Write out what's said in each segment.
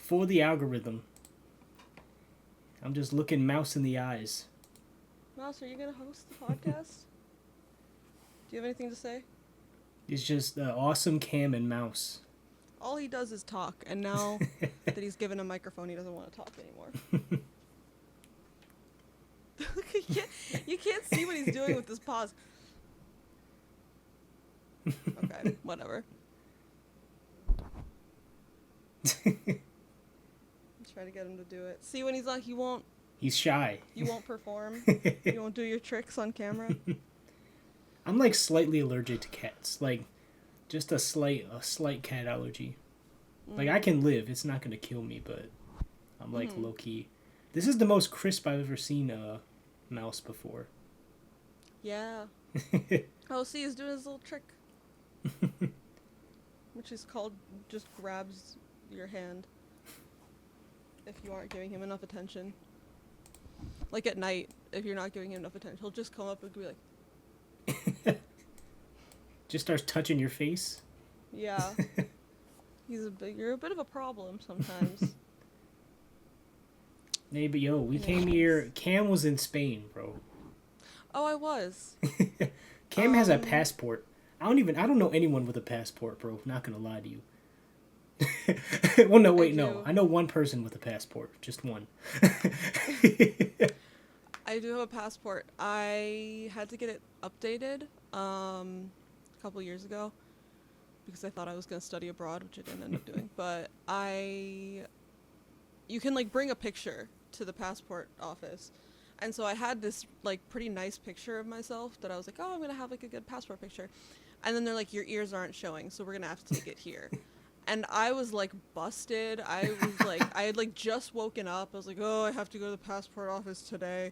for the algorithm. I'm just looking Mouse in the eyes. Mouse, are you gonna host the podcast? Do you have anything to say? It's just awesome Cam and Mouse. All he does is talk, and now that he's given a microphone, he doesn't want to talk anymore. You can't see what he's doing with this pause. Okay, whatever. Try to get him to do it. See, when he's like, He's shy. You won't perform. You won't do your tricks on camera. I'm like slightly allergic to cats. Like, just a slight cat allergy. Like, I can live. It's not gonna kill me, but I'm like low key. This is the most crisp I've ever seen a mouse before. Yeah. Oh, see, he's doing his little trick. Which is called just grabs your hand. If you aren't giving him enough attention. Like at night, if you're not giving him enough attention, he'll just come up and be like... Just starts touching your face? Yeah. You're a bit of a problem sometimes. Hey, but yo, we came here. Cam was in Spain, bro. Oh, I was. Cam has a passport. I don't know anyone with a passport, bro. Not gonna lie to you. Well, no, wait, no. I know one person with a passport. Just one. I do have a passport. I had to get it updated a couple years ago because I thought I was going to study abroad, which I didn't end up doing. But you can like bring a picture to the passport office. And so I had this like pretty nice picture of myself that I was like, oh, I'm going to have like a good passport picture. And then they're like, your ears aren't showing, so we're going to have to take it here. And I was like busted. I was like, I had like just woken up. I was like, oh, I have to go to the passport office today.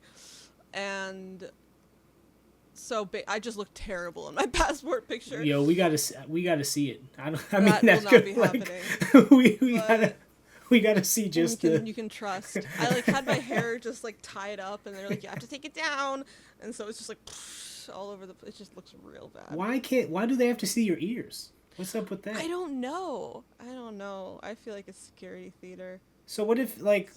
And so I just looked terrible in my passport picture. Yo, we gotta see it. I mean, that that's will not good. be Like, happening. we gotta see just you can trust. I like had my hair just like tied up, and they're like, you have to take it down. And so it's just like all over the place. It just looks real bad. Why do they have to see your ears? What's up with that? I don't know. I feel like it's security theater. So what if like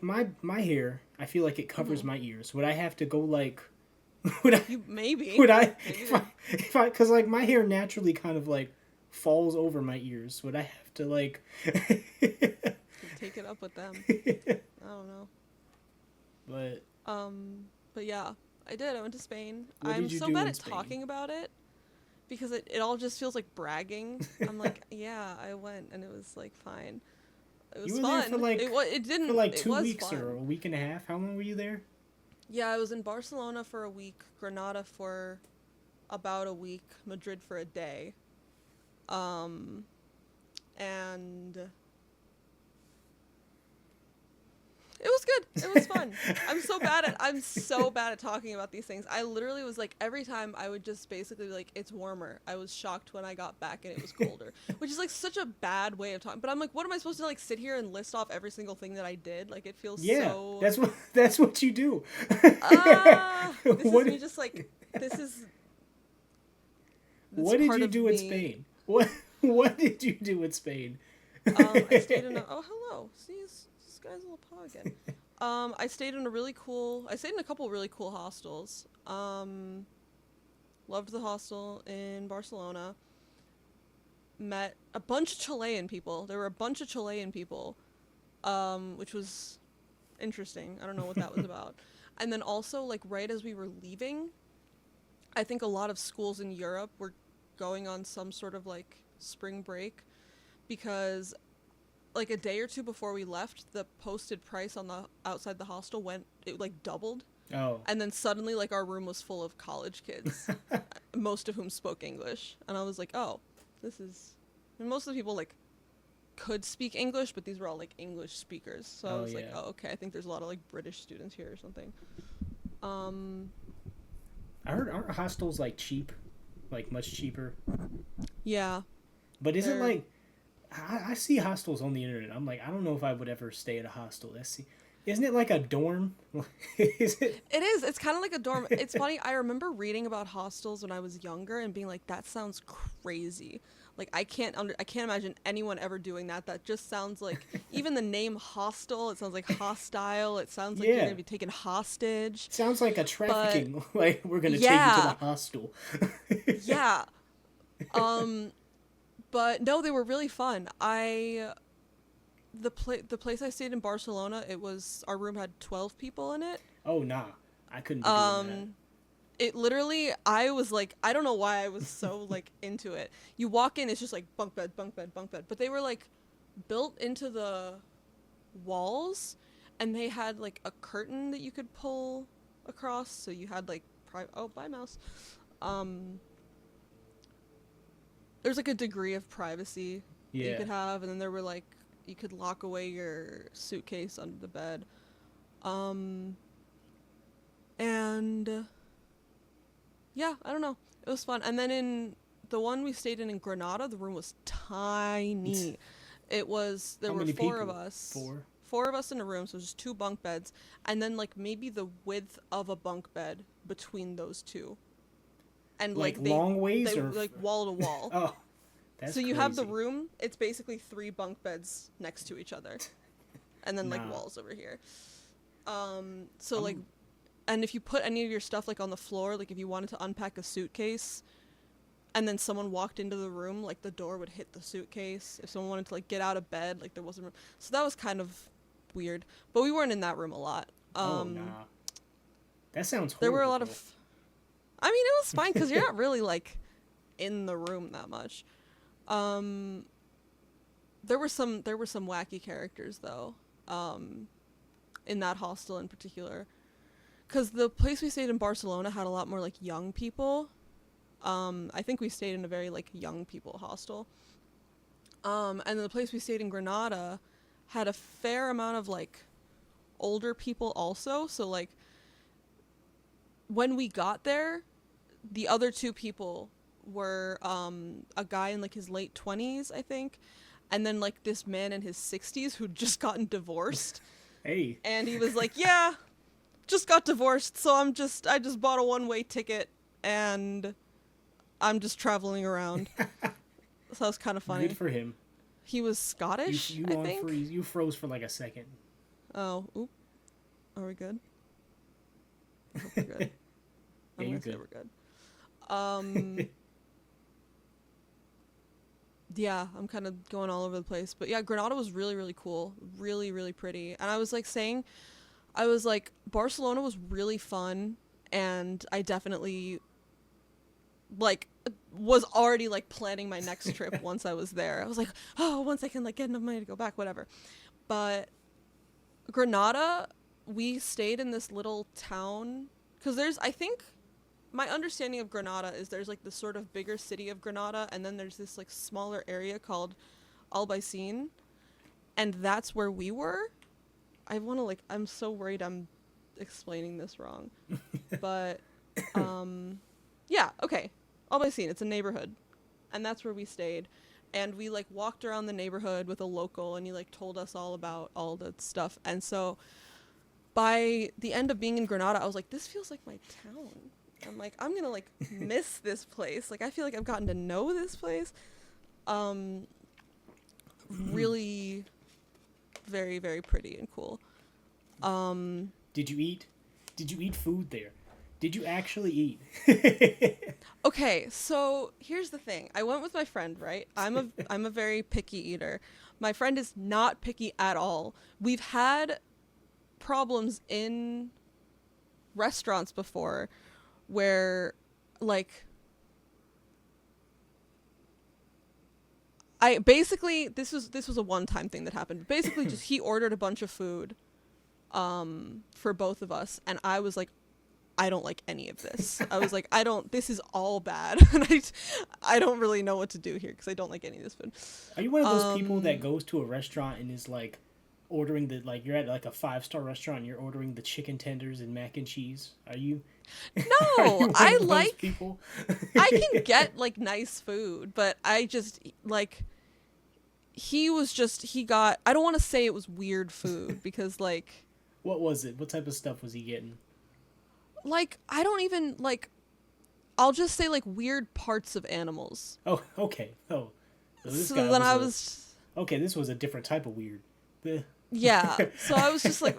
my hair? I feel like it covers my ears. Would I have to go like? Maybe. Would I? If I because like my hair naturally kind of like falls over my ears. Would I have to like? Take it up with them. I don't know. But yeah, I did. I went to Spain. I'm so bad at talking about it. Because it all just feels like bragging. I'm like, yeah, I went and it was like fine. It was fun. There for like it didn't for like 2 weeks fun. or a week and a half. How long were you there? Yeah, I was in Barcelona for a week, Granada for about a week, Madrid for a day, and it was good. It was fun. I'm so bad at talking about these things. I literally was like, every time I would just basically be like, it's warmer. I was shocked when I got back and it was colder, which is like such a bad way of talking. But I'm like, what am I supposed to like sit here and list off every single thing that I did? Like it feels so. That's what you do. This is me just like this is. What did you do in Spain? What did you do in Spain? I stayed in oh hello. See this guy's a little paw again. I stayed in a couple really cool hostels. Loved the hostel in Barcelona. Met a bunch of Chilean people. There were a bunch of Chilean people, which was interesting. I don't know what that was about. And then also, like, right as we were leaving, I think a lot of schools in Europe were going on some sort of, like, spring break because like a day or two before we left, the posted price on the outside the hostel like doubled. Oh. And then suddenly like our room was full of college kids, most of whom spoke English. And I was like, oh, most of the people like could speak English, but these were all like English speakers. So I was like, oh, okay, I think there's a lot of like British students here or something. I heard aren't hostels like cheap, like much cheaper? Yeah. But isn't like I see hostels on the internet. I'm like, I don't know if I would ever stay at a hostel. Isn't it like a dorm? Is it? It is. It's kind of like a dorm. It's funny. I remember reading about hostels when I was younger and being like, that sounds crazy. Like I can't imagine anyone ever doing that. That just sounds like even the name hostel. It sounds like hostile. It sounds like you're gonna be taken hostage. Sounds like a But trafficking. Like we're gonna take you to the yeah, hostel. yeah. But no, they were really fun. The place I stayed in Barcelona, our room had 12 people in it. Oh nah, I couldn't be doing that. It literally, I was like, I don't know why I was so like into it. You walk in, it's just like bunk bed, bunk bed, bunk bed. But they were like built into the walls, and they had like a curtain that you could pull across, so you had like oh, bye mouse. There's like a degree of privacy that you could have, and then there were like you could lock away your suitcase under the bed. And yeah, I don't know. It was fun. And then in the one we stayed in Granada, the room was tiny. There were 4 of us. Four of us in a room, so just 2 bunk beds, and then like maybe the width of a bunk bed between those 2. And like long ways or like wall to wall. Oh, that's so you crazy. have the room. It's basically 3 bunk beds next to each other, and then like walls over here. So like, and if you put any of your stuff like on the floor, like if you wanted to unpack a suitcase, and then someone walked into the room, like the door would hit the suitcase. If someone wanted to like get out of bed, like there wasn't room. So that was kind of weird. But we weren't in that room a lot. That sounds horrible. There were a lot of. I mean, it was fine because you're not really like in the room that much. There were some wacky characters though, in that hostel in particular, because the place we stayed in Barcelona had a lot more like young people. I think we stayed in a very like young people hostel. And the place we stayed in Granada had a fair amount of like older people also. So like when we got there, the other 2 people were a guy in like his late 20s, I think, and then like this man in his 60s who'd just gotten divorced. Hey. And he was like, yeah, just got divorced, so I just bought a one-way ticket and I'm just traveling around. So that was kind of funny. Good for him. He was Scottish, I think. You froze for like a second. Oh, oop. Are we good? I hope we're good. I'm gonna say we're good. Yeah, I'm kind of going all over the place. But yeah, Granada was really, really cool. Really, really pretty. And I was like, Barcelona was really fun. And I definitely, like, was already, like, planning my next trip once I was there. I was like, oh, once I can, like, get enough money to go back, whatever. But Granada, we stayed in this little town. Because I think, my understanding of Granada is there's like this sort of bigger city of Granada, and then there's this like smaller area called Albaicin, and that's where we were. I'm so worried I'm explaining this wrong. But yeah, okay. Albaicin, it's a neighborhood. And that's where we stayed. And we like walked around the neighborhood with a local, and he like told us all about all the stuff. And so by the end of being in Granada, I was like, this feels like my town. I'm like, I'm gonna like miss this place. Like I feel like I've gotten to know this place. Really very, very pretty and cool. Did you eat? Did you eat food there? Did you actually eat? Okay, so here's the thing. I went with my friend, right? I'm a very picky eater. My friend is not picky at all. We've had problems in restaurants before where like this was a one-time thing that happened. Basically just he ordered a bunch of food for both of us, and I was like, I don't like any of this. I was like, this is all bad. And I don't really know what to do here because I don't like any of this food. Are you one of those people that goes to a restaurant and is like ordering you're at like a 5-star restaurant and you're ordering the chicken tenders and mac and cheese? Are you? No, I like people. I can get like nice food, but I just like he got, I don't want to say it was weird food because like what was it? What type of stuff was he getting? Like I don't even like, I'll just say like weird parts of animals. Oh, okay. Oh, this So guy then was I was okay, this was a different type of weird. yeah. So I was just like,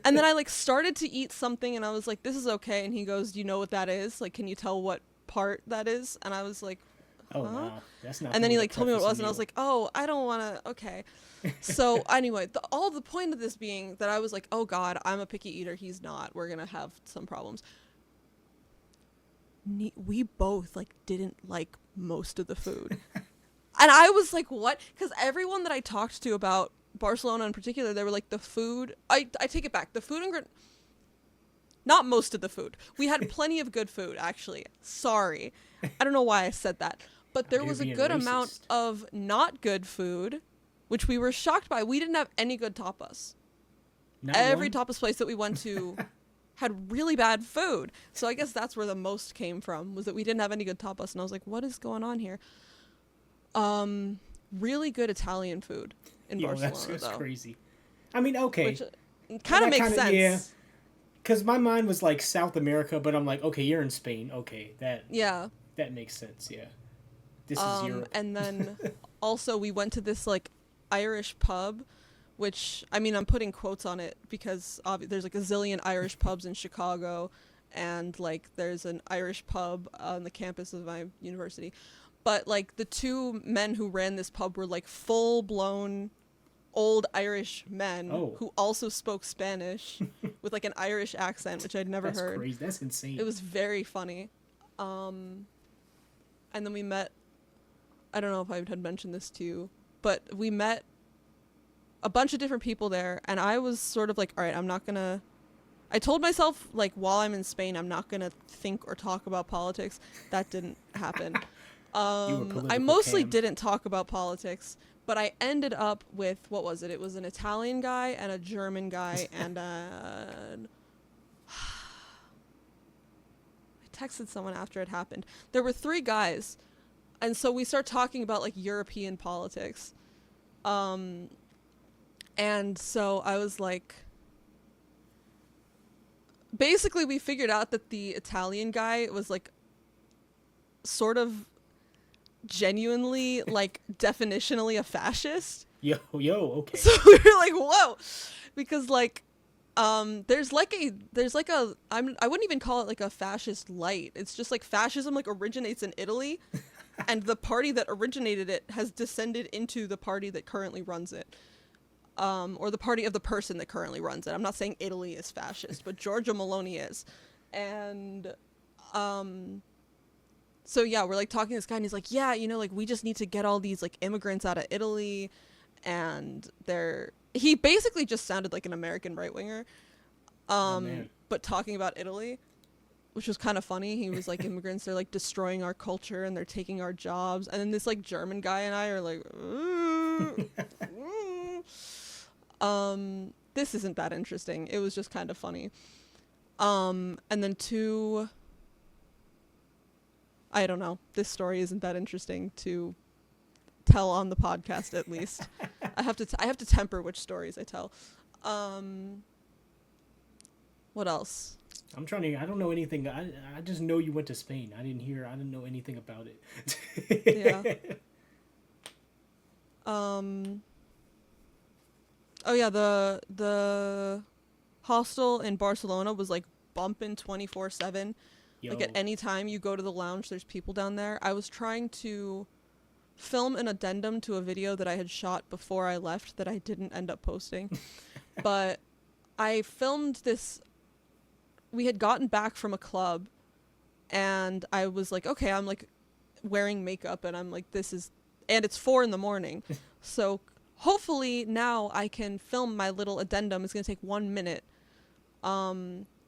and then I like started to eat something, and I was like, this is okay. And he goes, do you know what that is? Like, can you tell what part that is? And I was like, Oh huh? nah, that's not. And The then way he to like told me what it preface a was, and I was meal. like, oh, I don't want to. Okay. So anyway, all the point of this being that I was like, oh God, I'm a picky eater. He's not. We're gonna have some problems. We both like didn't like most of the food. And I was like, what? Because everyone that I talked to about Barcelona in particular, they were like, the food. I take it back. The food and not most of the food. We had plenty of good food, actually. Sorry. I don't know why I said that. But there You're was a being good racist. amount of not good food, which we were shocked by. We didn't have any good tapas. Not Every one? tapas place that we went to had really bad food. So I guess that's where the most came from, was that we didn't have any good tapas. And I was like, what is going on here? Really good Italian food in Barcelona, that's though. crazy. I mean, okay, Which kind of makes sense. Yeah, because my mind was like South America, but I'm like, okay, you're in Spain. Okay, Yeah. that makes sense. Yeah, this is Europe. And then also we went to this like Irish pub, which I mean I'm putting quotes on it because there's like a zillion Irish pubs in Chicago, and like there's an Irish pub on the campus of my university. But like the two men who ran this pub were like full blown old Irish men who also spoke Spanish with like an Irish accent, which I'd never heard. That's crazy. That's insane. It was very funny. And then we met, I don't know if I had mentioned this to you, but we met a bunch of different people there, and I was sort of like, all right, I told myself, like, while I'm in Spain, I'm not gonna think or talk about politics. That didn't happen. I mostly didn't talk about politics, but I ended up with, what was it? It was an Italian guy and a German guy and I texted someone after it happened. There were 3 guys, and so we start talking about like European politics. And so I was like, basically we figured out that the Italian guy was like sort of genuinely like definitionally a fascist. Yo, okay. So we were like, whoa, because like there's like a I wouldn't even call it like a fascist light. It's just like fascism like originates in Italy, and the party that originated it has descended into the party that currently runs it, or the party of the person that currently runs it. I'm not saying Italy is fascist, but Giorgia Meloni is, and so yeah, we're like talking to this guy, and he's like, yeah, you know, like we just need to get all these like immigrants out of Italy, and he basically just sounded like an American right winger, but talking about Italy, which was kind of funny. He was like, immigrants, they're like destroying our culture and they're taking our jobs, and then this like German guy and I are like, this isn't that interesting. It was just kind of funny. And then 2. I don't know. This story isn't that interesting to tell on the podcast, at least. I have to temper which stories I tell. What else? I don't know anything. I just know you went to Spain. I didn't know anything about it. Yeah. Oh yeah, the hostel in Barcelona was like bumping 24/7. Like at any time you go to the lounge, there's people down there. I was trying to film an addendum to a video that I had shot before I left that I didn't end up posting. But I filmed this. We had gotten back from a club, and I was like, okay, I'm like wearing makeup, and I'm like, and it's 4 a.m. So hopefully now I can film my little addendum. It's going to take 1 minute.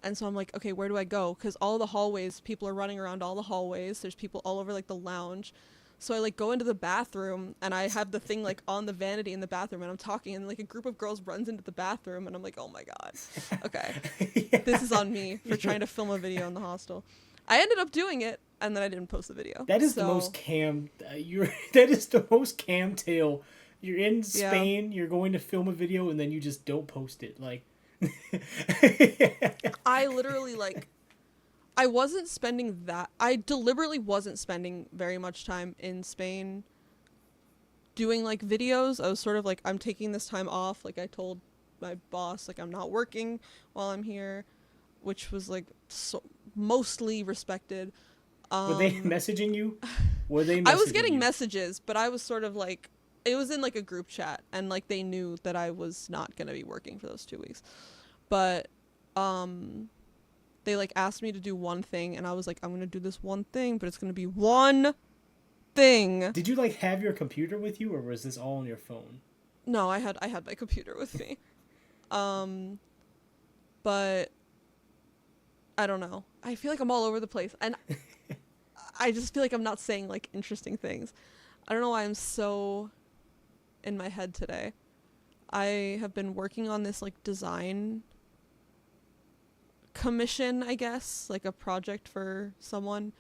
And so I'm like, okay, where do I go? Because all the hallways, people are running around all the hallways. There's people all over like the lounge. So I like go into the bathroom, and I have the thing like on the vanity in the bathroom, and I'm talking, and like a group of girls runs into the bathroom, and I'm like, oh my God. Okay. Yeah. This is on me for trying to film a video in the hostel. I ended up doing it, and then I didn't post the video. That is the most cam. That is the most cam tale. You're in Spain. Yeah. You're going to film a video, and then you just don't post it. Like, I literally like. I deliberately wasn't spending very much time in Spain doing like videos. I was sort of like, I'm taking this time off. Like I told my boss, like I'm not working while I'm here, which was like mostly respected. Were they messaging you? Were they I was messaging getting you? messages, but I was sort of like, it was in like a group chat, and like they knew that I was not gonna be working for those 2 weeks. But they like asked me to do one thing, and I was like, I'm gonna do this one thing, but it's gonna be one thing. Did you like have your computer with you, or was this all on your phone? No, I had my computer with me. But I don't know. I feel like I'm all over the place, and I just feel like I'm not saying like interesting things. I don't know why I'm so in my head today. I have been working on this like design commission, I guess, like a project for someone.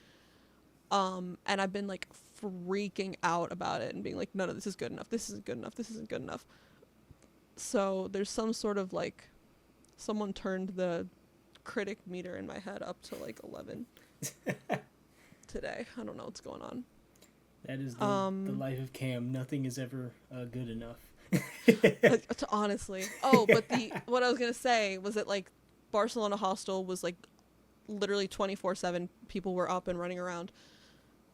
And I've been like freaking out about it and being like, none of this is good enough. This isn't good enough. This isn't good enough. So there's some sort of like, someone turned the critic meter in my head up to like 11 today. I don't know what's going on. That is the life of Cam. Nothing is ever good enough. Honestly. Oh, but what I was gonna say was that like Barcelona Hostel was like literally 24/7. People were up and running around,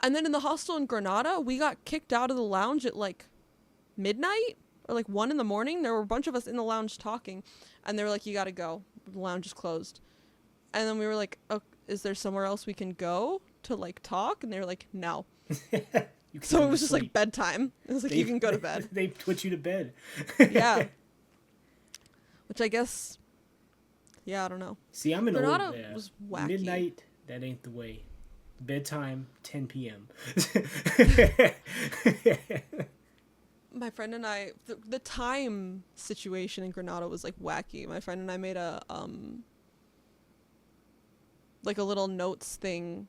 and then in the hostel in Granada, we got kicked out of the lounge at like midnight or like 1 a.m. There were a bunch of us in the lounge talking, and they were like, "You gotta go. The lounge is closed." And then we were like, "Oh, is there somewhere else we can go to like talk?" And they were like, "No." So it was just like bedtime. It was like, you can go to bed. They put you to bed. Yeah. Which I guess, yeah, I don't know. See, I'm an Granada old was wacky. Midnight, that ain't the way. Bedtime, 10 p.m. My friend and I, the time situation in Granada was like wacky. My friend and I made a like a little notes thing,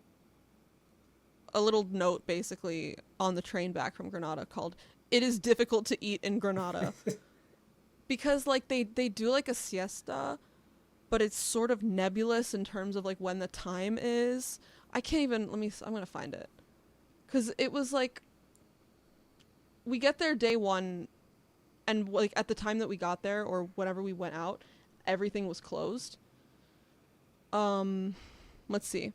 a little note basically on the train back from Granada called "It is difficult to eat in Granada." Because like they do like a siesta, but it's sort of nebulous in terms of like when the time is. I can't even, I'm going to find it. Cuz it was like we get there day 1, and like at the time that we got there or whenever we went out, everything was closed. Let's see.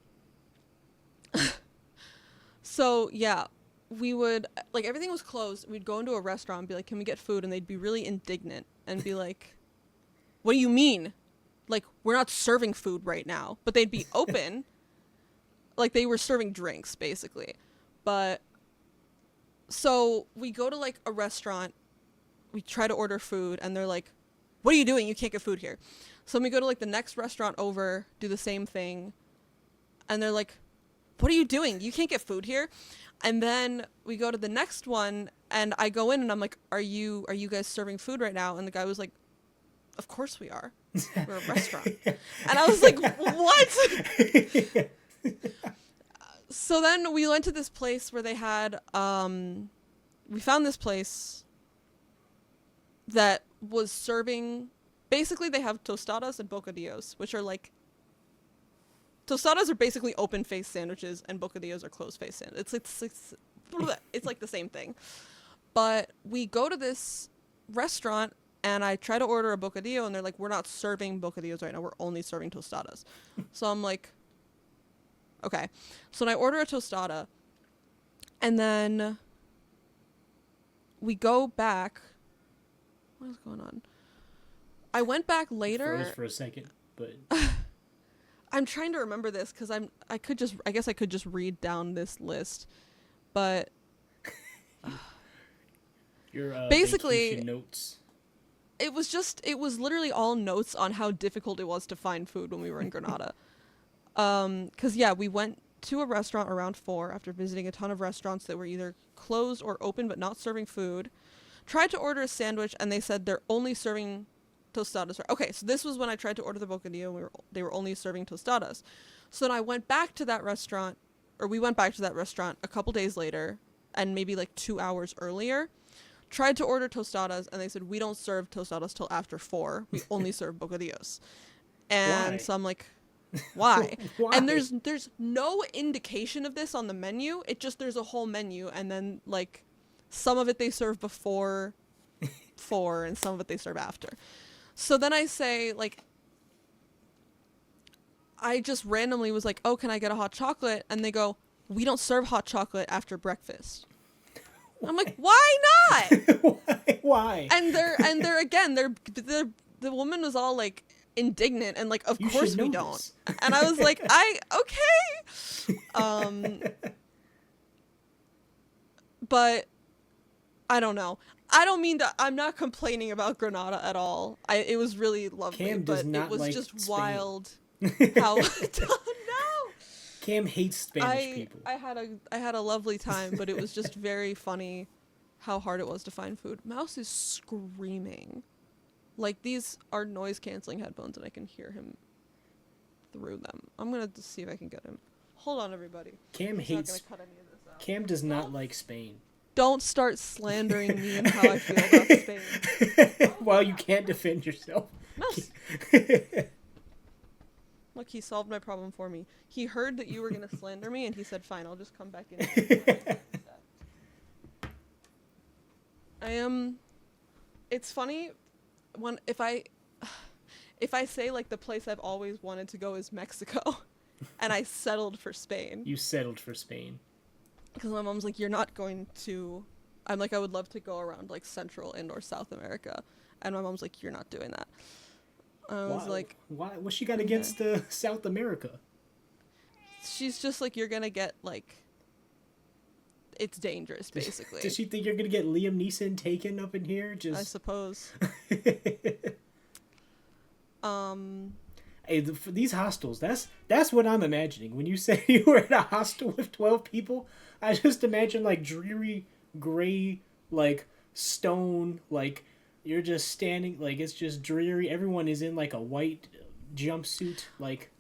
So, yeah, we would, like, everything was closed. We'd go into a restaurant and be like, "Can we get food?" And they'd be really indignant and be like, "What do you mean? Like, we're not serving food right now." But they'd be open. Like, they were serving drinks, basically. But, so, we go to, like, a restaurant. We try to order food, and they're like, "What are you doing? You can't get food here." So, we go to, like, the next restaurant over, do the same thing. And they're like, "What are you doing? You can't get food here." And then we go to the next one, and I go in and I'm like, are you guys serving food right now? And the guy was like, "Of course we are. We're a restaurant." And I was like, what? So then we went to this place where they had, we found this place that was serving, basically they have tostadas and bocadillos, which are like, tostadas are basically open-faced sandwiches, and bocadillos are closed-faced sandwiches. It's like the same thing. But we go to this restaurant, and I try to order a bocadillo, and they're like, "We're not serving bocadillos right now. We're only serving tostadas." So I'm like, okay. So then I order a tostada, and then we go back. What is going on? I went back later. Froze for a second, but... I'm trying to remember this because I guess I could just read down this list, but your basically vacation notes. it was literally all notes on how difficult it was to find food when we were in Granada. 'Cause yeah, we went to a restaurant around 4 after visiting a ton of restaurants that were either closed or open but not serving food. Tried to order a sandwich, and they said they're only serving tostadas. Okay, so this was when I tried to order the bocadillo, and they were only serving tostadas. So then I went back to that restaurant, or we went back to that restaurant a couple days later, and maybe like 2 hours earlier. Tried to order tostadas, and they said, "We don't serve tostadas till after 4. We only serve bocadillos." And Why? so I'm like, why? Why? And there's no indication of this on the menu. It just, there's a whole menu, and then like Some of it they serve before 4, and some of it they serve after. So then I say, like, I just randomly was like, oh, can I get a hot chocolate? And they go, we don't serve hot chocolate after breakfast. I'm like, why not? Why? And they're again, the woman was all like indignant and like, of course we don't. And I was like, okay. But I don't know. I don't mean to. I'm not complaining about Granada at all. It was really lovely, Cam does but not it was like just Spain. wild. How? No. Cam hates Spanish people. I had a lovely time, but it was just very funny how hard it was to find food. Mouse is screaming. Like, these are noise canceling headphones, and I can hear him through them. I'm gonna see if I can get him. Hold on, everybody. Cam He's hates. not gonna cut any of this out. Cam does not like Spain. Don't start slandering me and how I feel about Spain. Well, you can't defend yourself. Mouse. Look, he solved my problem for me. He heard that you were going to slander me, and he said, fine, I'll just come back in. It's funny if I say, like, the place I've always wanted to go is Mexico, and I settled for Spain. You settled for Spain. Because my mom's like, you're not going to... I'm like, I would love to go around, like, Central and or South America. And my mom's like, you're not doing that. I was like... Why? What's she got against South America? She's just like, you're going to get, like... It's dangerous, basically. Does she think you're going to get Liam Neeson taken up in here? I suppose. Hey, for these hostels, that's what I'm imagining. When you say you were at a hostel with 12 people, I just imagine, like, dreary, gray, like, stone, like, you're just standing, like, it's just dreary. Everyone is in, like, a white jumpsuit, like...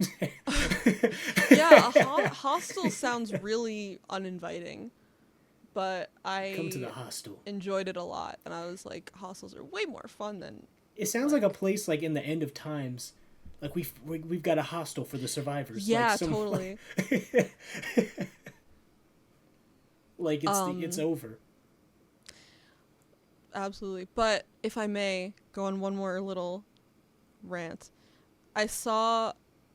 Yeah, a hostel sounds really uninviting, but I... Come to the hostel. Enjoyed it a lot, and I was like, hostels are way more fun than... It sounds like a place, like, in the end of times... Like, we've got a hostel for the survivors. Yeah, like totally. Like, it's over. Absolutely. But, if I may, go on one more little rant. I saw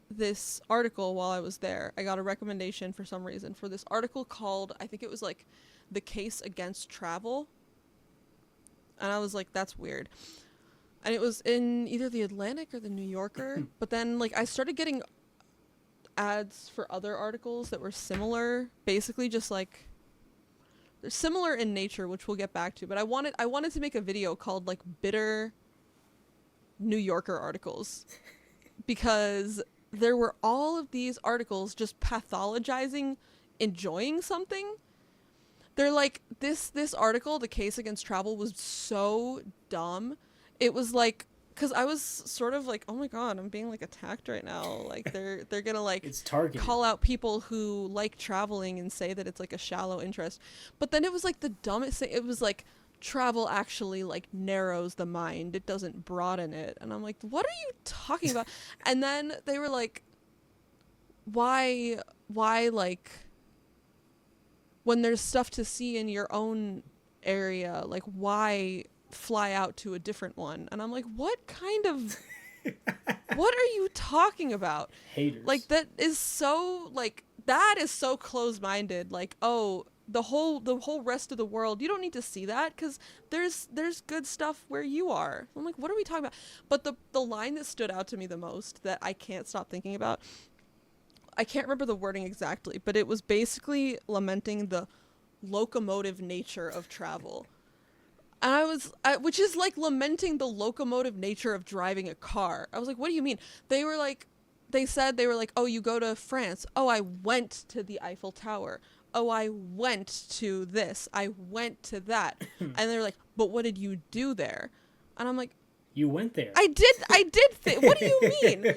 this article while I was there. I got a recommendation for some reason for this article called, I think it was, like, The Case Against Travel. And I was like, that's weird. And it was in either the Atlantic or the New Yorker. But then, like, I started getting ads for other articles that were similar. Basically just, like, they're similar in nature, which we'll get back to. But I wanted to make a video called, like, Bitter New Yorker articles. Because there were all of these articles just pathologizing enjoying something. They're like, this article, The Case Against Travel, was so dumb. It was like, because I was sort of like, oh my god, I'm being like attacked right now. Like they're gonna like it's targeted. Call out people who like traveling and say that it's like a shallow interest. But then it was like the dumbest thing. It was like, travel actually like narrows the mind. It doesn't broaden it. And I'm like, what are you talking about? And then they were like, why like when there's stuff to see in your own area, like why fly out to a different one? And I'm like, what kind of what are you talking about? Haters. Like that is so close-minded. Like, oh, the whole rest of the world, you don't need to see that because there's good stuff where you are. I'm like, what are we talking about? But the line that stood out to me the most that I can't stop thinking about, I can't remember the wording exactly, but it was basically lamenting the locomotive nature of travel. And which is like lamenting the locomotive nature of driving a car. I was like, what do you mean? They were like, oh, you go to France. Oh, I went to the Eiffel Tower. Oh, I went to this. I went to that. And they're like, but what did you do there? And I'm like, you went there. I did. What do you mean?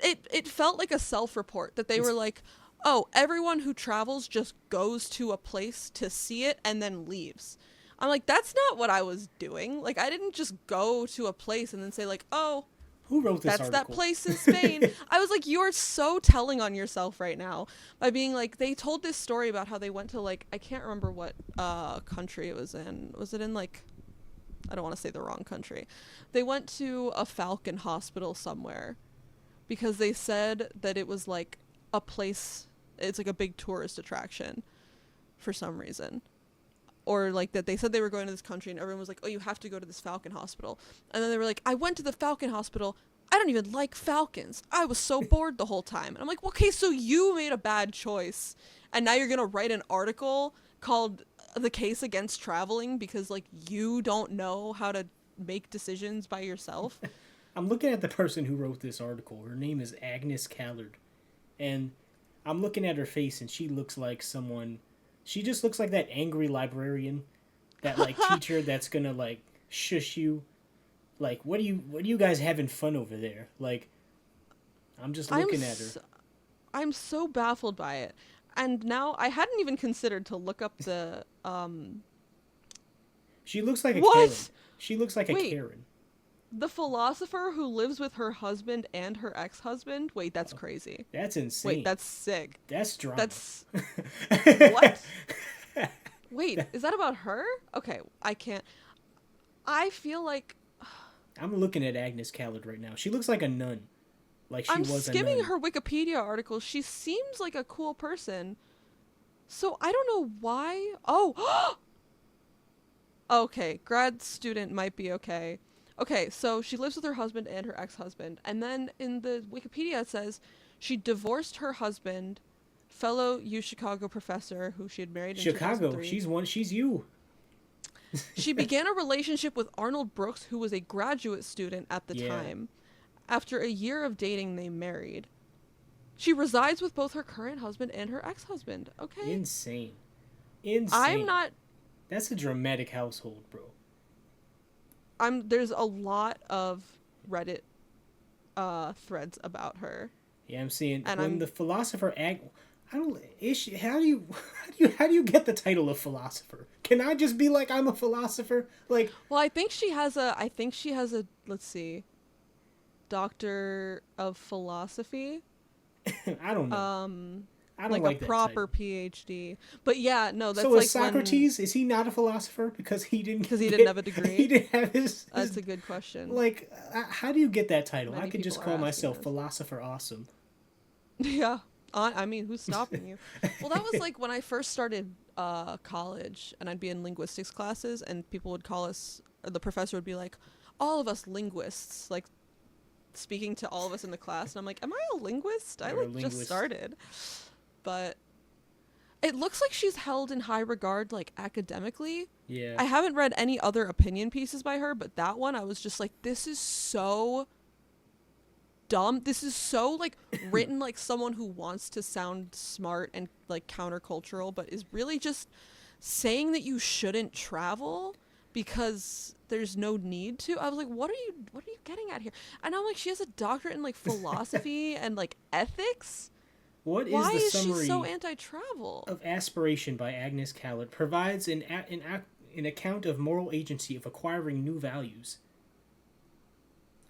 It felt like a self-report that they were like, oh, everyone who travels just goes to a place to see it and then leaves. I'm like, that's not what I was doing. Like, I didn't just go to a place and then say like, oh, Who wrote this That's that article? place in Spain. I was like, you're so telling on yourself right now by being like, they told this story about how they went to like, I can't remember what country it was in. Was it in like, I don't want to say the wrong country. They went to a falcon hospital somewhere because they said that it was like a place, it's like a big tourist attraction for some reason. Or like that they said they were going to this country and everyone was like, oh, you have to go to this falcon hospital. And then they were like, I went to the falcon hospital. I don't even like falcons. I was so bored the whole time. And I'm like, well, okay, so you made a bad choice. And now you're going to write an article called The Case Against Traveling because like you don't know how to make decisions by yourself. I'm looking at the person who wrote this article. Her name is Agnes Callard. And I'm looking at her face and she looks like someone... She just looks like that angry librarian. That like teacher that's gonna like shush you. Like, what are you guys having fun over there? Like, I'm just looking at her. I'm so baffled by it. And now I hadn't even considered to look up the She looks like a what? Karen. She looks like Wait. a Karen. The philosopher who lives with her husband and her ex-husband? Wait, that's crazy. That's insane. Wait, that's sick. That's drama. That's... What? Wait, is that about her? Okay, I can't... I feel like... I'm looking at Agnes Callard right now. She looks like a nun. Like she I'm was a skimming nun. her Wikipedia article. She seems like a cool person. So I don't know why... Oh! Okay, grad student might be okay. Okay, so she lives with her husband and her ex-husband. And then in the Wikipedia it says she divorced her husband, fellow U Chicago professor who she had married in Chicago. 2003. She's you. She began a relationship with Arnold Brooks, who was a graduate student at the time. After a year of dating, they married. She resides with both her current husband and her ex-husband. Okay. Insane. I'm not... That's a dramatic household, bro. There's a lot of Reddit threads about her. Yeah, I'm seeing and when the philosopher how do you get the title of philosopher? Can I just be like I'm a philosopher? Like, well, I think she has a let's see, Doctor of Philosophy. I don't know. I don't like like a proper title. PhD. But yeah, no, that's so like is Socrates? Is he not a philosopher because he didn't have a degree? He didn't have his. That's a good question. Like, how do you get that title? Many I could just people are call asking myself this. philosopher awesome. Yeah. I mean, who's stopping you? Well, that was like when I first started college, and I'd be in linguistics classes, and people would call us, or the professor would be like, all of us linguists, like speaking to all of us in the class, and I'm like, am I a linguist? You're I a like just linguist. started. But it looks like she's held in high regard, like academically. Yeah. I haven't read any other opinion pieces by her, but that one I was just like, this is so dumb. This is so like written like someone who wants to sound smart and like countercultural, but is really just saying that you shouldn't travel because there's no need to. I was like, what are you getting at here? And I'm like, she has a doctorate in like philosophy and like ethics. What is Why the is summary she so anti-travel? of Aspiration by Agnes Callard provides an account of moral agency of acquiring new values.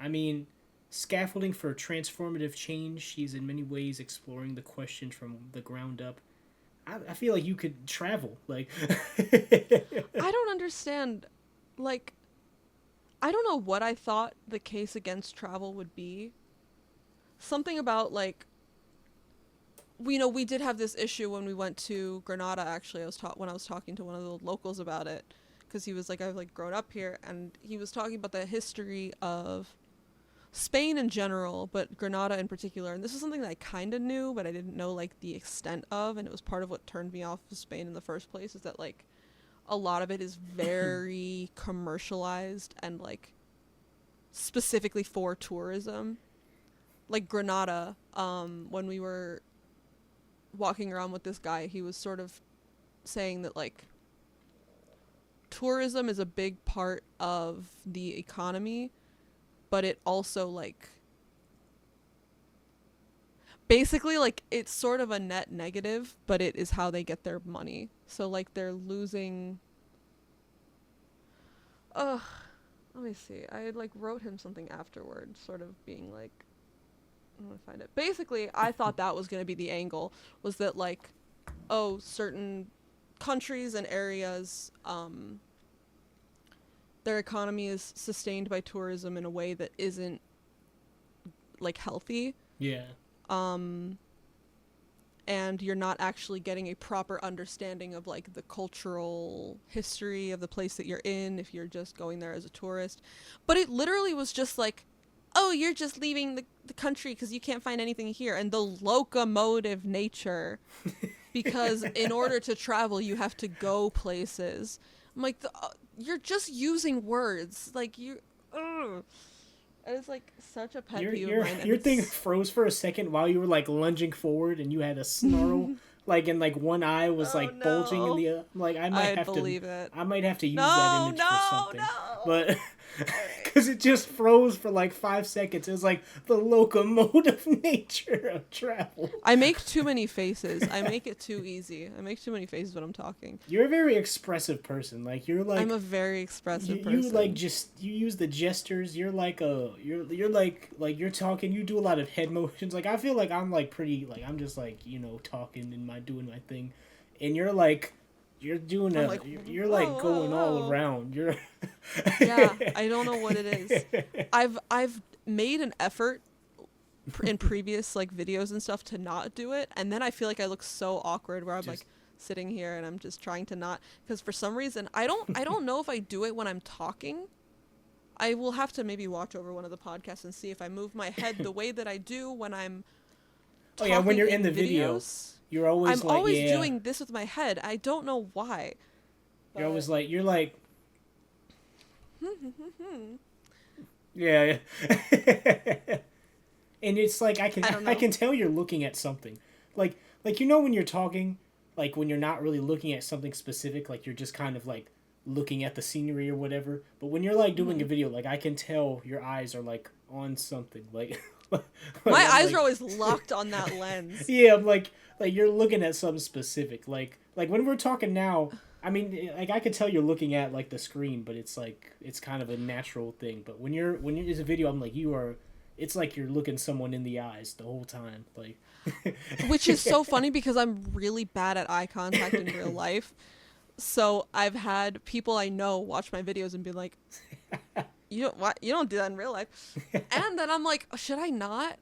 I mean, scaffolding for transformative change, she's in many ways exploring the question from the ground up. I feel like you could travel. Like, I don't understand. Like, I don't know what I thought the case against travel would be. Something about, like, we did have this issue when we went to Granada, actually. When I was talking to one of the locals about it, because he was like, I've, like, grown up here, and he was talking about the history of Spain in general, but Granada in particular. And this is something that I kind of knew, but I didn't know, like, the extent of, and it was part of what turned me off of Spain in the first place, is that, like, a lot of it is very commercialized and, like, specifically for tourism. Like, Granada, when we were walking around with this guy, he was sort of saying that, like, tourism is a big part of the economy, but it also, like, basically, like, it's sort of a net negative, but it is how they get their money. So, like, they're losing... let me see. I like wrote him something afterward, sort of being like, I'm gonna find it. Basically, I thought that was gonna be the angle, was that like, oh, certain countries and areas, their economy is sustained by tourism in a way that isn't like healthy. Yeah. And you're not actually getting a proper understanding of like the cultural history of the place that you're in if you're just going there as a tourist. But it literally was just like, oh, you're just leaving the country because you can't find anything here. And the locomotive nature, because in order to travel, you have to go places. I'm like, you're just using words. Like, you... Ugh. It's like such a pet peeve of mine. Your thing froze for a second while you were like lunging forward and you had a snarl, like, and like one eye was like bulging in the like I might have to use that image for something. But because it just froze for like 5 seconds. It was like the locomotive nature of travel. I make too many faces. I make it too easy. I make too many faces when I'm talking. You're a very expressive person. Like you're like, I'm a very expressive person. You like you use the gestures. You're like you're like you're talking. You do a lot of head motions. Like I feel like I'm like pretty like I'm just like talking and doing my thing, and you're like. You're doing you're like going all around. You're yeah, I don't know what it is. I've made an effort in previous like videos and stuff to not do it, and then I feel like I look so awkward where I'm like sitting here and I'm just trying to not, because for some reason I don't know if I do it when I'm talking. I will have to maybe watch over one of the podcasts and see if I move my head the way that I do when I'm talking when you're in the videos. You're always I'm always doing this with my head. I don't know why. You're always like, yeah. And it's like I can tell you're looking at something. Like when you're talking, like when you're not really looking at something specific, like you're just kind of like looking at the scenery or whatever. But when you're like doing a video, like I can tell your eyes are like on something. Like my eyes are always locked on that lens. Yeah, I'm like you're looking at something specific. Like when we're talking now, I mean, like I could tell you're looking at like the screen, but it's like it's kind of a natural thing. But when you're in a video, I'm like it's like you're looking someone in the eyes the whole time. Like, which is so funny because I'm really bad at eye contact in real life. So I've had people I know watch my videos and be like, you don't do that in real life. And then I'm like, should I not?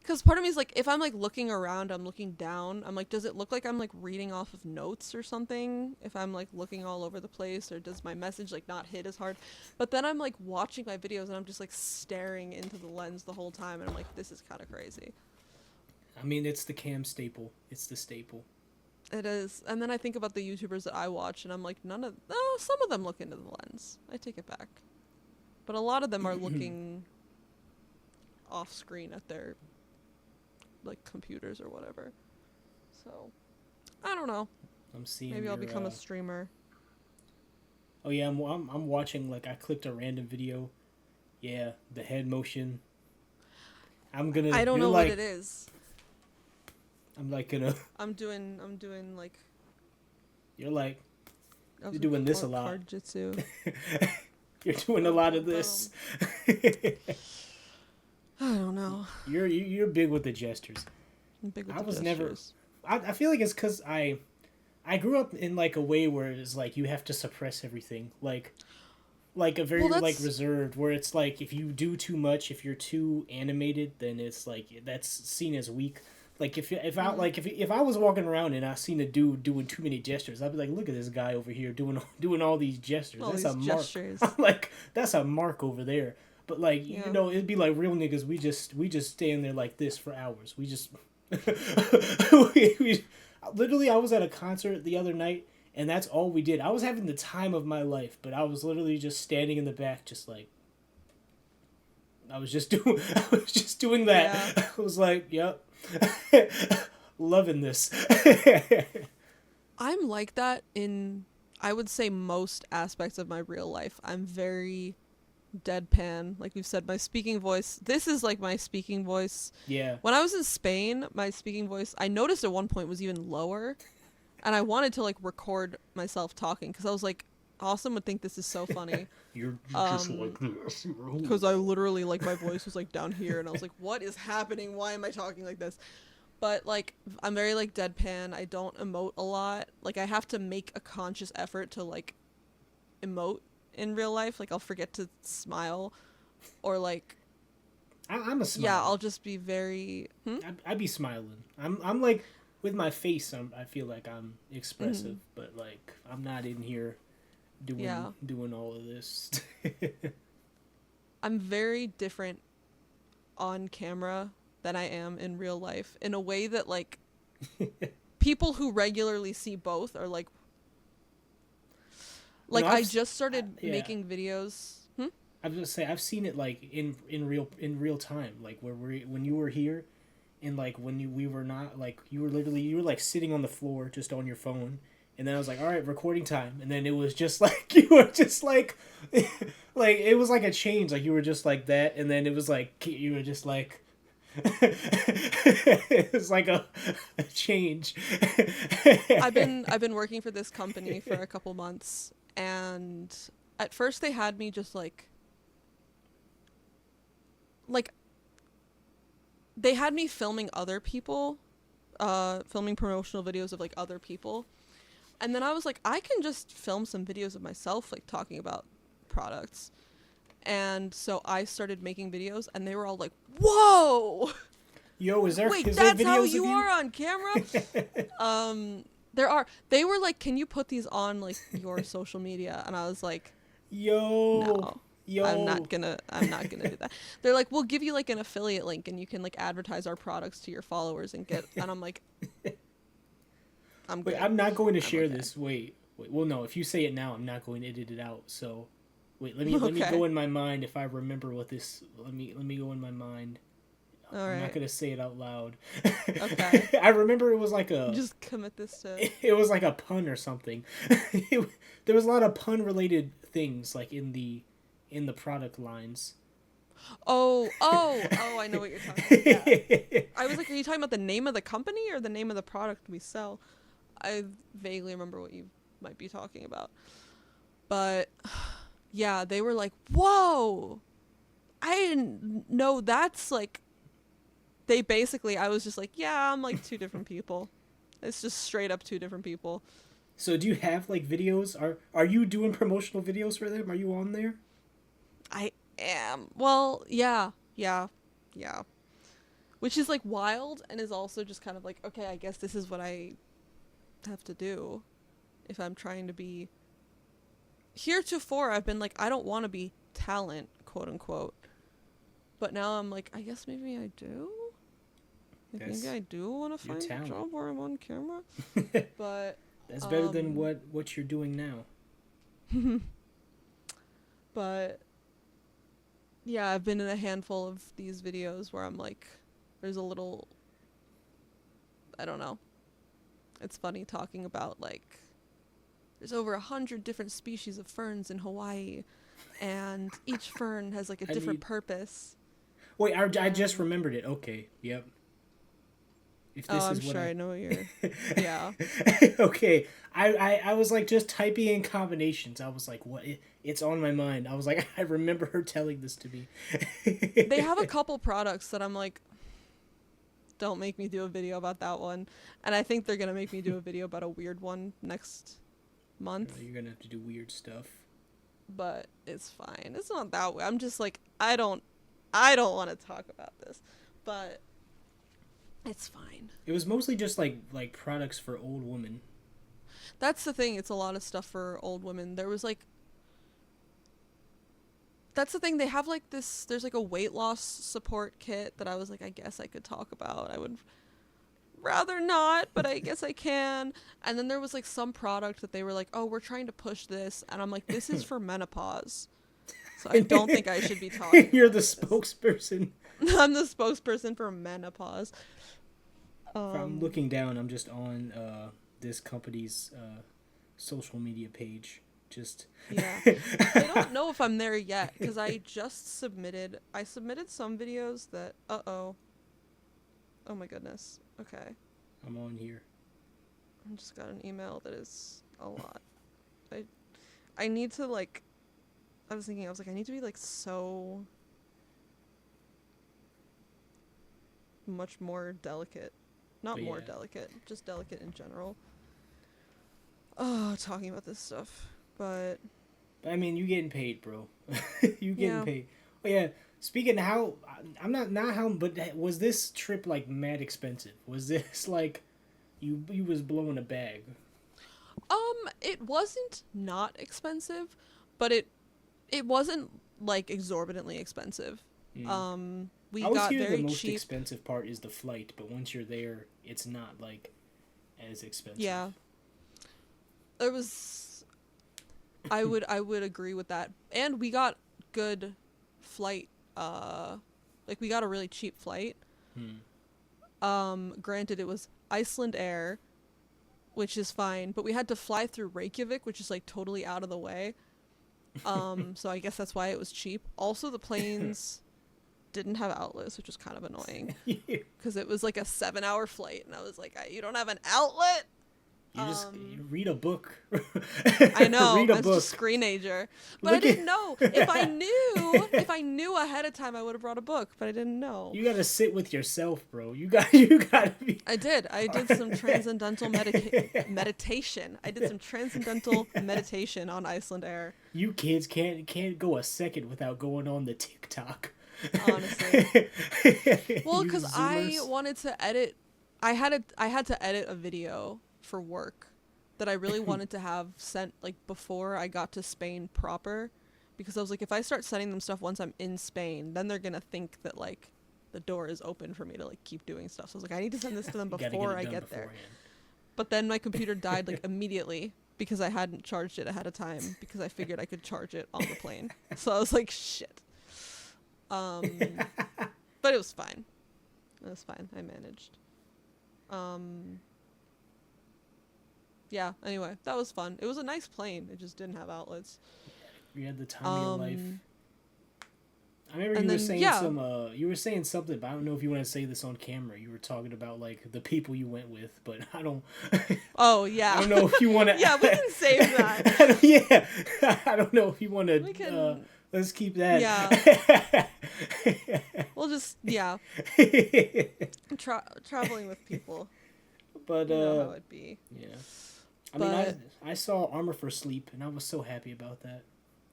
Because part of me is like, if I'm like looking around, I'm looking down, I'm like, does it look like I'm like reading off of notes or something if I'm like looking all over the place, or does my message like not hit as hard? But then I'm like watching my videos and I'm just like staring into the lens the whole time, and I'm like, this is kind of crazy. I mean, it's the Cam staple. It's the staple. It is. And then I think about the YouTubers that I watch and I'm like, some of them look into the lens. I take it back. But a lot of them are looking off screen at their like computers or whatever. So I don't know. I'm seeing. Maybe I'll become a streamer. Oh yeah, I'm watching. Like I clicked a random video. Yeah, the head motion. I don't know what it is. I'm like gonna. I'm doing like. You're like. You're doing this a lot. Card-jitsu. You're doing a lot of this. I don't know. You're big with the gestures. I'm big with the gestures. I feel like it's because I grew up in like a way where it's like you have to suppress everything, like a very like reserved, where it's like if you do too much, if you're too animated, then it's like that's seen as weak. Like if I was walking around and I seen a dude doing too many gestures, I'd be like, look at this guy over here doing all these gestures. That's a mark. Like that's a mark over there. But like it'd be like real niggas. We just stand there like this for hours. We just literally. I was at a concert the other night, and that's all we did. I was having the time of my life, but I was literally just standing in the back, just like I was just doing that. Yeah. I was like, yep, loving this. I'm like that in, I would say, most aspects of my real life. I'm very deadpan. Like we've said, my speaking voice, this is like my speaking voice. Yeah. When I was in Spain, my speaking voice, I noticed at one point was even lower, and I wanted to like record myself talking because I was like, Austin would think this is so funny. You're just like this. Because I literally, like, my voice was, like, down here, and I was like, what is happening? Why am I talking like this? But, like, I'm very, like, deadpan. I don't emote a lot. Like, I have to make a conscious effort to, like, emote in real life. Like, I'll forget to smile. Or, like... I'm a smile. Yeah, I'll just be very... I'd be smiling. I'm like, with my face, I feel like I'm expressive. But, like, I'm not in here doing all of this. I'm very different on camera than I am in real life, in a way that, like, people who regularly see both are like No, I just started yeah. making videos. I was gonna say I've seen it like in real time, like when you were here, and like we were not, like you were like sitting on the floor just on your phone, and then I was like, all right, recording time, and then it was just like you were just like like it was like a change, like you were just like that, and then it was like you were just like it was like a change. I've been working for this company for a couple months, and at first they had me just like they had me filming other people, filming promotional videos of like other people. And then I was like, I can just film some videos of myself, like talking about products. And so I started making videos, and they were all like, whoa! Yo, is there Wait, is that's there how videos you of you? are on camera? There are. They were like, can you put these on like your social media? And I was like, Yo. no. Yo. I'm not gonna do that. They're like, we'll give you like an affiliate link, and you can like advertise our products to your followers and get. And I'm like, I'm good. Wait, I'm not going to I'm share okay. this. Wait. Well, no. If you say it now, I'm not going to edit it out. So, wait. Let me Okay. go in my mind. If I remember what this. Let me go in my mind. All I'm right. not gonna say it out loud. Okay. I remember it was like a. Just commit this to. It was like a pun or something. There was a lot of pun related things like in the product lines. Oh! I know what you're talking about. Yeah. I was like, are you talking about the name of the company or the name of the product we sell? I vaguely remember what you might be talking about. But yeah, they were like, whoa! I didn't know that's like... They basically, I was just like, yeah, I'm like two different people. It's just straight up two different people. So do you have like videos? Are you doing promotional videos for them? Are you on there? I am. Well, yeah. Which is like wild, and is also just kind of like, okay, I guess this is what I have to do if I'm trying to be... Heretofore, I've been like, I don't want to be talent, quote unquote. But now I'm like, I guess maybe I do? Maybe I do want to find a job where I'm on camera? But... That's better than what you're doing now. But... Yeah, I've been in a handful of these videos where I'm like, there's a little... I don't know. It's funny talking about, like... There's over 100 different species of ferns in Hawaii, and each fern has like a different purpose. Wait, I just remembered it. Okay, yep. If this I'm is what sure I know what you're... Yeah. Okay, I was like just typing in combinations. I was like, what? It's on my mind. I was like, I remember her telling this to me. They have a couple products that I'm like, don't make me do a video about that one. And I think they're going to make me do a video about a weird one next month. You're gonna have to do weird stuff, but it's fine. It's not that way. I'm just like, I don't want to talk about this, but it's fine. It was mostly just like products for old women. That's the thing. It's a lot of stuff for old women. There was like, that's the thing. They have like this. There's like a weight loss support kit that I was like, I guess I could talk about. I would rather not, but I guess I can. And then there was like some product that they were like, oh, we're trying to push this, and I'm like, this is for menopause, so I don't think I should be talking. You're the spokesperson. I'm the spokesperson for menopause. If I'm looking down, I'm just on this company's social media page. Just yeah, I don't know if I'm there yet because I just submitted. I submitted some videos that. Oh my goodness. Okay. I'm on here. I just got an email that is a lot. I need to like. I was like, I need to be like so much more delicate. Not more delicate, just delicate in general. Oh, talking about this stuff. But I mean, you getting paid, bro. You getting paid. Oh yeah. Speaking of how, I'm not how, but was this trip like mad expensive? Was this like, you was blowing a bag? It wasn't not expensive, but it wasn't like exorbitantly expensive. We I always got hear very the most cheap. expensive part is the flight, but once you're there, it's not like as expensive. Yeah. There was I would agree with that. And we got good flight like we got a really cheap flight. Granted it was Iceland Air, which is fine, but we had to fly through Reykjavik, which is like totally out of the way. So I guess that's why it was cheap. Also the planes didn't have outlets, which was kind of annoying because it was like a 7-hour flight and I was like, you don't have an outlet? You read a book. I know. Read a I'm book. just a screenager. But I didn't know. If I knew ahead of time, I would have brought a book, but I didn't know. You gotta sit with yourself, bro. You gotta be. I did some transcendental meditation. I did some transcendental meditation on Iceland Air. You kids can't go a second without going on the TikTok. Honestly. Well, because I wanted to edit. I had to edit a video for work that I really wanted to have sent like before I got to Spain proper, because I was like, if I start sending them stuff once I'm in Spain, then they're gonna think that like the door is open for me to like keep doing stuff. So I was like, I need to send this to them before I get there. But then my computer died like immediately because I hadn't charged it ahead of time because I figured I could charge it on the plane. So I was like, shit. But it was fine. It was fine. I managed. Yeah, anyway, that was fun. It was a nice plane. It just didn't have outlets. You had the time of your life. I remember you were saying something, but I don't know if you want to say this on camera. You were talking about like the people you went with, but I don't. Oh yeah. I don't know if you want to. Yeah, we can save that. I don't know if you want to. We can. Let's keep that. Yeah. We'll just traveling with people. But you know how it'd be. Yeah. I mean, I saw Armor for Sleep, and I was so happy about that.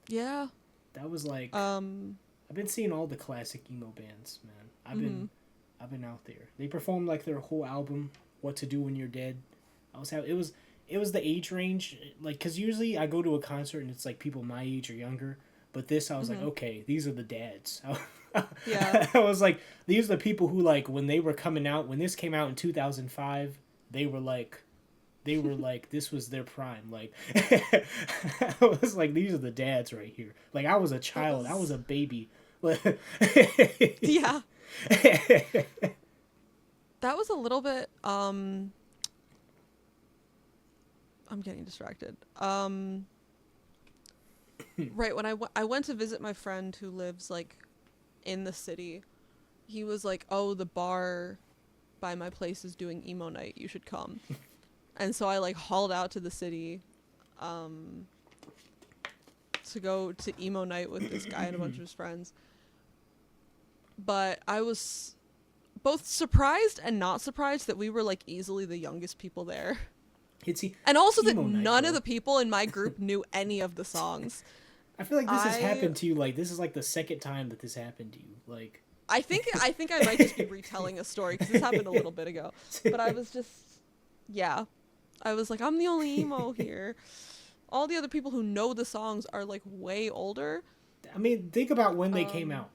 Yeah. That was like. I've been seeing all the classic emo bands, man. I've been out there. They performed like their whole album, "What to Do When You're Dead." It was the age range, like, cause usually I go to a concert and it's like people my age or younger, but this I was like, okay, these are the dads. Yeah. I was like, these are the people who like when this came out in 2005, they were like, this was their prime. Like, I was like, these are the dads right here. Like, I was a child. I was a baby. Yeah. That was a little bit, I'm getting distracted. Right, when I went to visit my friend who lives, like, in the city, he was like, oh, the bar by my place is doing emo night. You should come. And so I like hauled out to the city to go to emo night with this guy and a bunch of his friends. But I was both surprised and not surprised that we were like easily the youngest people there. And also that none of the people in my group knew any of the songs. I feel like this has happened to you. Like, this is like the second time that this happened to you. Like, I think I might just be retelling a story because this happened a little bit ago. But I was just, yeah. I was like, I'm the only emo here. All the other people who know the songs are like way older. I mean, think about when they came out.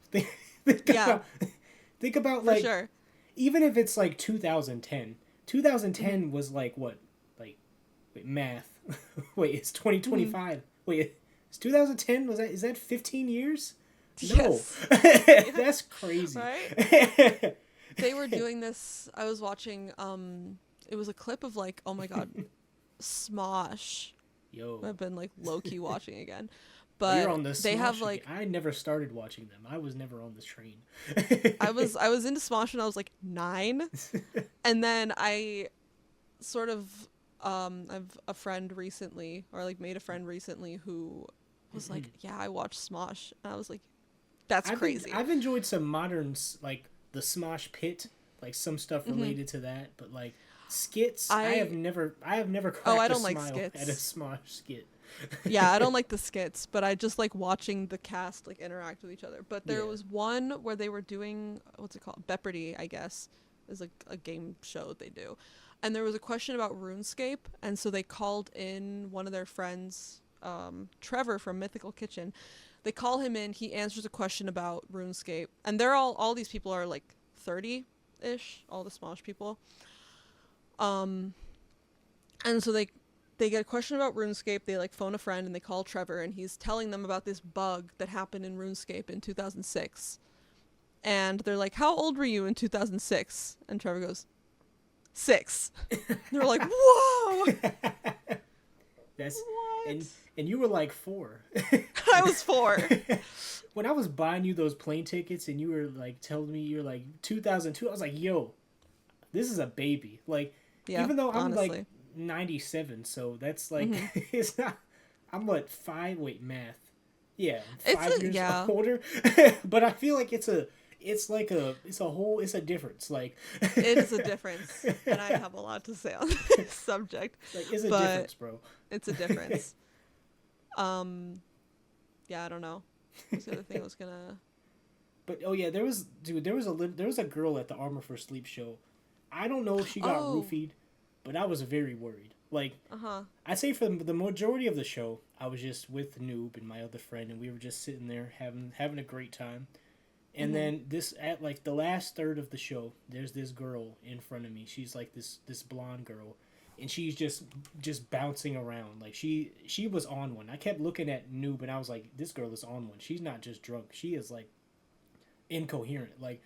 think about like, sure. Even if it's like 2010. 2010 was like what? Like, wait, math. Wait, it's 2025. Wait, it's 2010? Is that 15 years? No. Yes. That's crazy. Right? They were doing this. I was watching it was a clip of like, oh my god, Smosh. Yo. I've been like low key watching again. But you're on this they Smosh have like again. I never started watching them. I was never on this train. I was into Smosh when I was like 9. And then I sort of I've a friend recently, or like made a friend recently who was like, yeah, I watched Smosh. And I was like, that's crazy. I've enjoyed some modern, like the Smosh Pit, like some stuff Mm-hmm. related to that, but like skits, I I have never Oh, I cracked a don't like smile at a skits. Smosh skit. Yeah, I don't like the skits, but I just like watching the cast like interact with each other. But there Yeah. was one where they were doing, what's it called? Jeopardy, I guess, is like a game show they do. And there was a question about RuneScape, and so they called in one of their friends, Trevor from Mythical Kitchen. They call him in, he answers a question about RuneScape, and they're all these people are like 30-ish, all the Smosh people. Um and so they get a question about RuneScape. They like phone a friend and they call Trevor, and he's telling them about this bug that happened in RuneScape in 2006. And they're like, "How old were you in 2006?" And Trevor goes, 6. They're like, "Whoa, That's what?" and you were like 4. I was 4. When I was buying you those plane tickets and you were like telling me you're like 2002, I was like, yo, this is a baby. Like, Yeah, even though I'm like honestly. 97, so that's like, Hmm. it's not, I'm what, 5, wait, math. Yeah, I'm It's 5 a years yeah. older. But I feel like it's a difference. Like, It is a difference, and I have a lot to say on this subject, like, it's a but difference, bro. it's a difference. Um, yeah, I don't know. What's the other thing I was gonna? But oh yeah, there was a girl at the Armor for Sleep show. I don't know if she got Oh, roofied, but I was very worried. Like, uh-huh. I'd say for the majority of the show, I was just with Noob and my other friend, and we were just sitting there having a great time. And Mhm. then this at like the last third of the show, there's this girl in front of me. She's like this blonde girl, and she's just bouncing around. Like she was on one. I kept looking at Noob, and I was like, this girl is on one. She's not just drunk. She is like incoherent. Like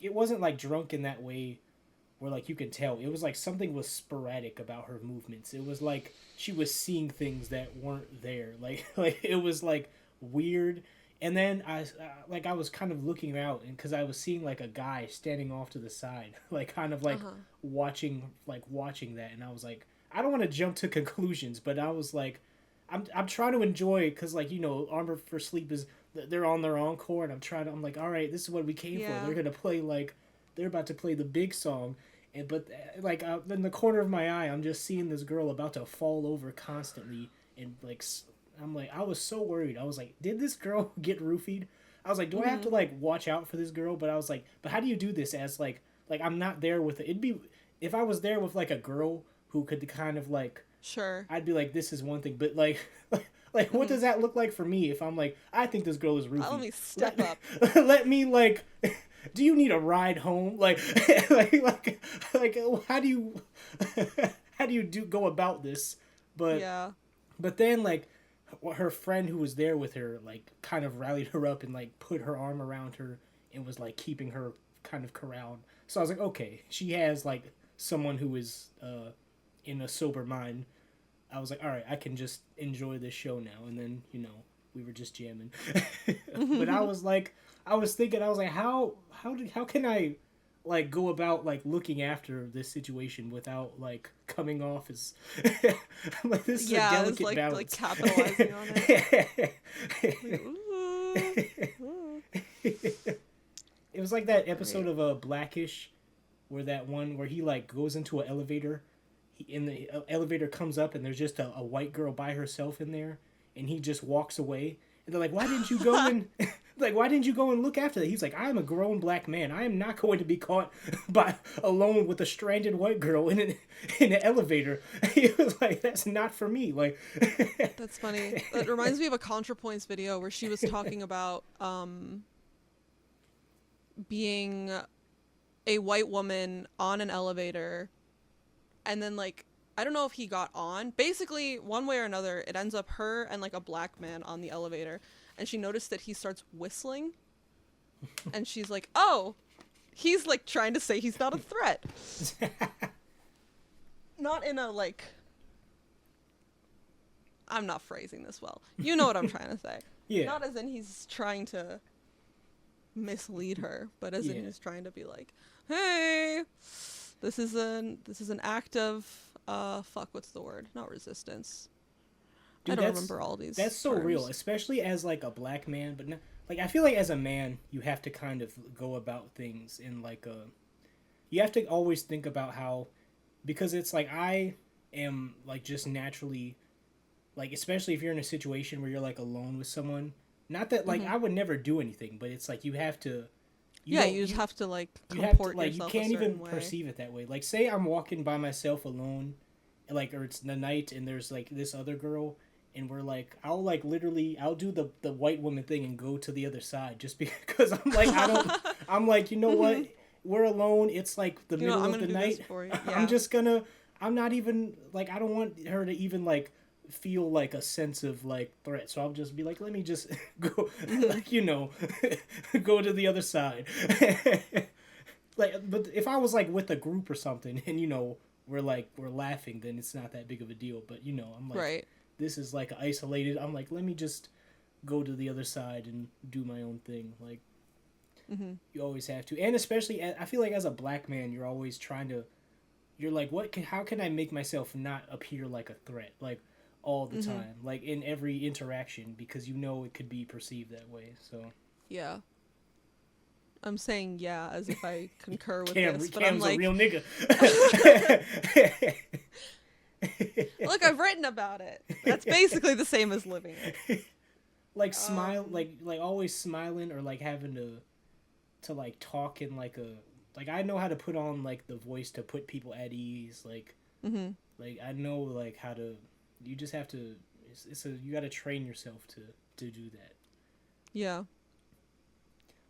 it wasn't like drunk in that way where like you could tell. It was like something was sporadic about her movements. It was like she was seeing things that weren't there. Like it was like weird. And then I was kind of looking out, and because I was seeing like a guy standing off to the side, like kind of like Uh-huh. watching that, and I was like, I don't want to jump to conclusions, but I was like, I'm trying to enjoy, because like Armor for Sleep is, they're on their encore, and I'm like, all right, this is what we came for. Yeah. They're gonna play like they're about to play the big song, and but like in the corner of my eye, I'm just seeing this girl about to fall over constantly, and like I'm like, I was so worried. I was like, did this girl get roofied? I was like, do I have to Mhm. like watch out for this girl? But I was like, but how do you do this as like I'm not there with it. It'd be if I was there with like a girl who could kind of like, Sure. I'd be like, this is one thing, but like like what Mhm. does that look like for me if I'm like, I think this girl is Let roofied. me step up. Let me like do you need a ride home? Like like how do you how do you go about this? But Yeah. but then like her friend who was there with her like kind of rallied her up and like put her arm around her and was like keeping her kind of corralled. So I was like, okay, she has like someone who is in a sober mind. I was like, all right, I can just enjoy this show now. And then we were just jamming. But I was like, I was thinking, I was like, how can I like go about like looking after this situation without like coming off as like this is a Yeah, it's delicate like balance. capitalizing on it. Like, ooh, ooh. It was like that Great. episode of Blackish, where that one where he like goes into an elevator, in the elevator comes up and there's just a white girl by herself in there, and he just walks away, and they're like, why didn't you go and like why didn't you go and look after that? He's like, I am a grown black man. I am not going to be caught by alone with a stranded white girl in an elevator. He was like, that's not for me. Like That's funny. That reminds me of a ContraPoints video where she was talking about being a white woman on an elevator, and then like I don't know if he got on. Basically, one way or another, it ends up her and like a black man on the elevator, and she noticed that he starts whistling, and she's like, "Oh, he's like trying to say he's not a threat." Not in a like, I'm not phrasing this well. You know what I'm trying to say. yeah, Not as in he's trying to mislead her, but as in yeah, he's trying to be like, "Hey, this is an act of fuck, what's the word? Not resistance. Dude, I don't remember all these that's so terms. real, especially as like a black man. But like, I feel like as a man, you have to kind of go about things in like a. You have to always think about how, because it's like I am like just naturally, like especially if you're in a situation where you're like alone with someone. Not that like I would never do anything, but it's like you have to. You just have to like You have to comport like you yourself can't a certain even way. perceive it that way. Like say I'm walking by myself alone, like or it's the night and there's like this other girl and we're like I'll like literally I'll do the white woman thing and go to the other side just because I'm like I don't I'm like you know what, we're alone, it's like the middle I'm of gonna the do night. this for you. Yeah. I'm just gonna I'm not even like I don't want her to even like feel like a sense of like threat, so I'll just be like let me just go like you know go to the other side. Like but if I was like with a group or something and you know we're laughing, then it's not that big of a deal, but you know I'm like Right. this is like isolated, I'm like let me just go to the other side and do my own thing. Like you always have to, and especially I feel like as a black man you're always trying to, you're like how can I make myself not appear like a threat like all the time, like in every interaction, because you know it could be perceived that way. So Yeah. I'm saying yeah as if I concur with Cam, this, but Cam's I'm a like, real nigga. look, I've written about it. That's basically the same as living it. Like smile, like always smiling, or like having to like talk in like a, like I know how to put on like the voice to put people at ease, like like I know like how to, you just have to, you got to train yourself to do that. Yeah.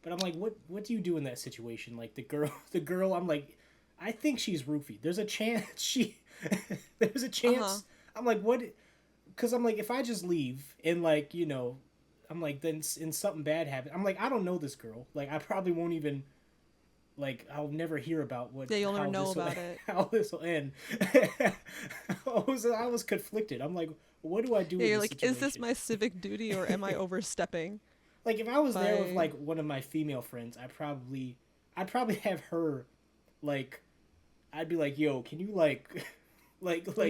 But I'm like, what do you do in that situation? Like the girl, I'm like, I think she's roofied. There's a chance there's a chance. I'm like, what? Because I'm like, if I just leave and like, you know, I'm like, then and something bad happens. I'm like, I don't know this girl. Like, I probably won't even, like, I'll never hear about what. Yeah, you'll never know about it. How this will end. I was conflicted. I'm like, what do I do? Yeah, in you're this like, situation? is this my civic duty or am I overstepping? Like if I was there with like one of my female friends, I'd probably have her, like, I'd be like, yo, can you like,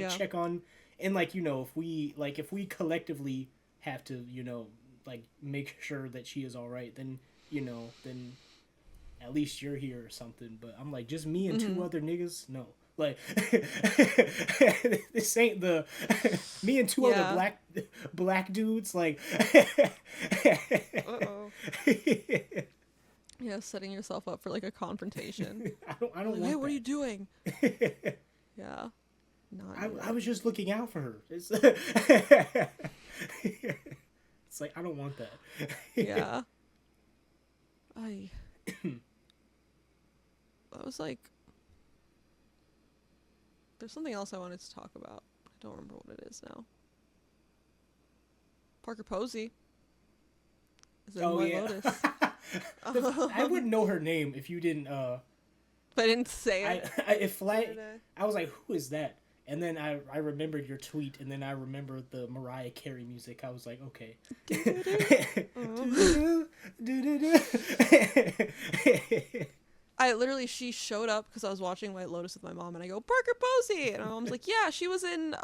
check on, and like you know if we collectively have to you know like make sure that she is all right, then you know then at least you're here or something. But I'm like just me and two other niggas, no. Like this ain't the me and two other black dudes like Uh-oh. Yeah, setting yourself up for like a confrontation. I don't like, want hey, that. what are you doing? Yeah. I was just looking out for her. It's like I don't want that. Yeah. I was like, there's something else I wanted to talk about. I don't remember what it is now. Parker Posey is in White Lotus. I wouldn't know her name if you didn't. But I didn't say it. I was like, who is that? And then I remembered your tweet, and then I remembered the Mariah Carey music. I was like, okay. She showed up because I was watching White Lotus with my mom, and I go, Parker Posey! And my mom's like, yeah, she was in,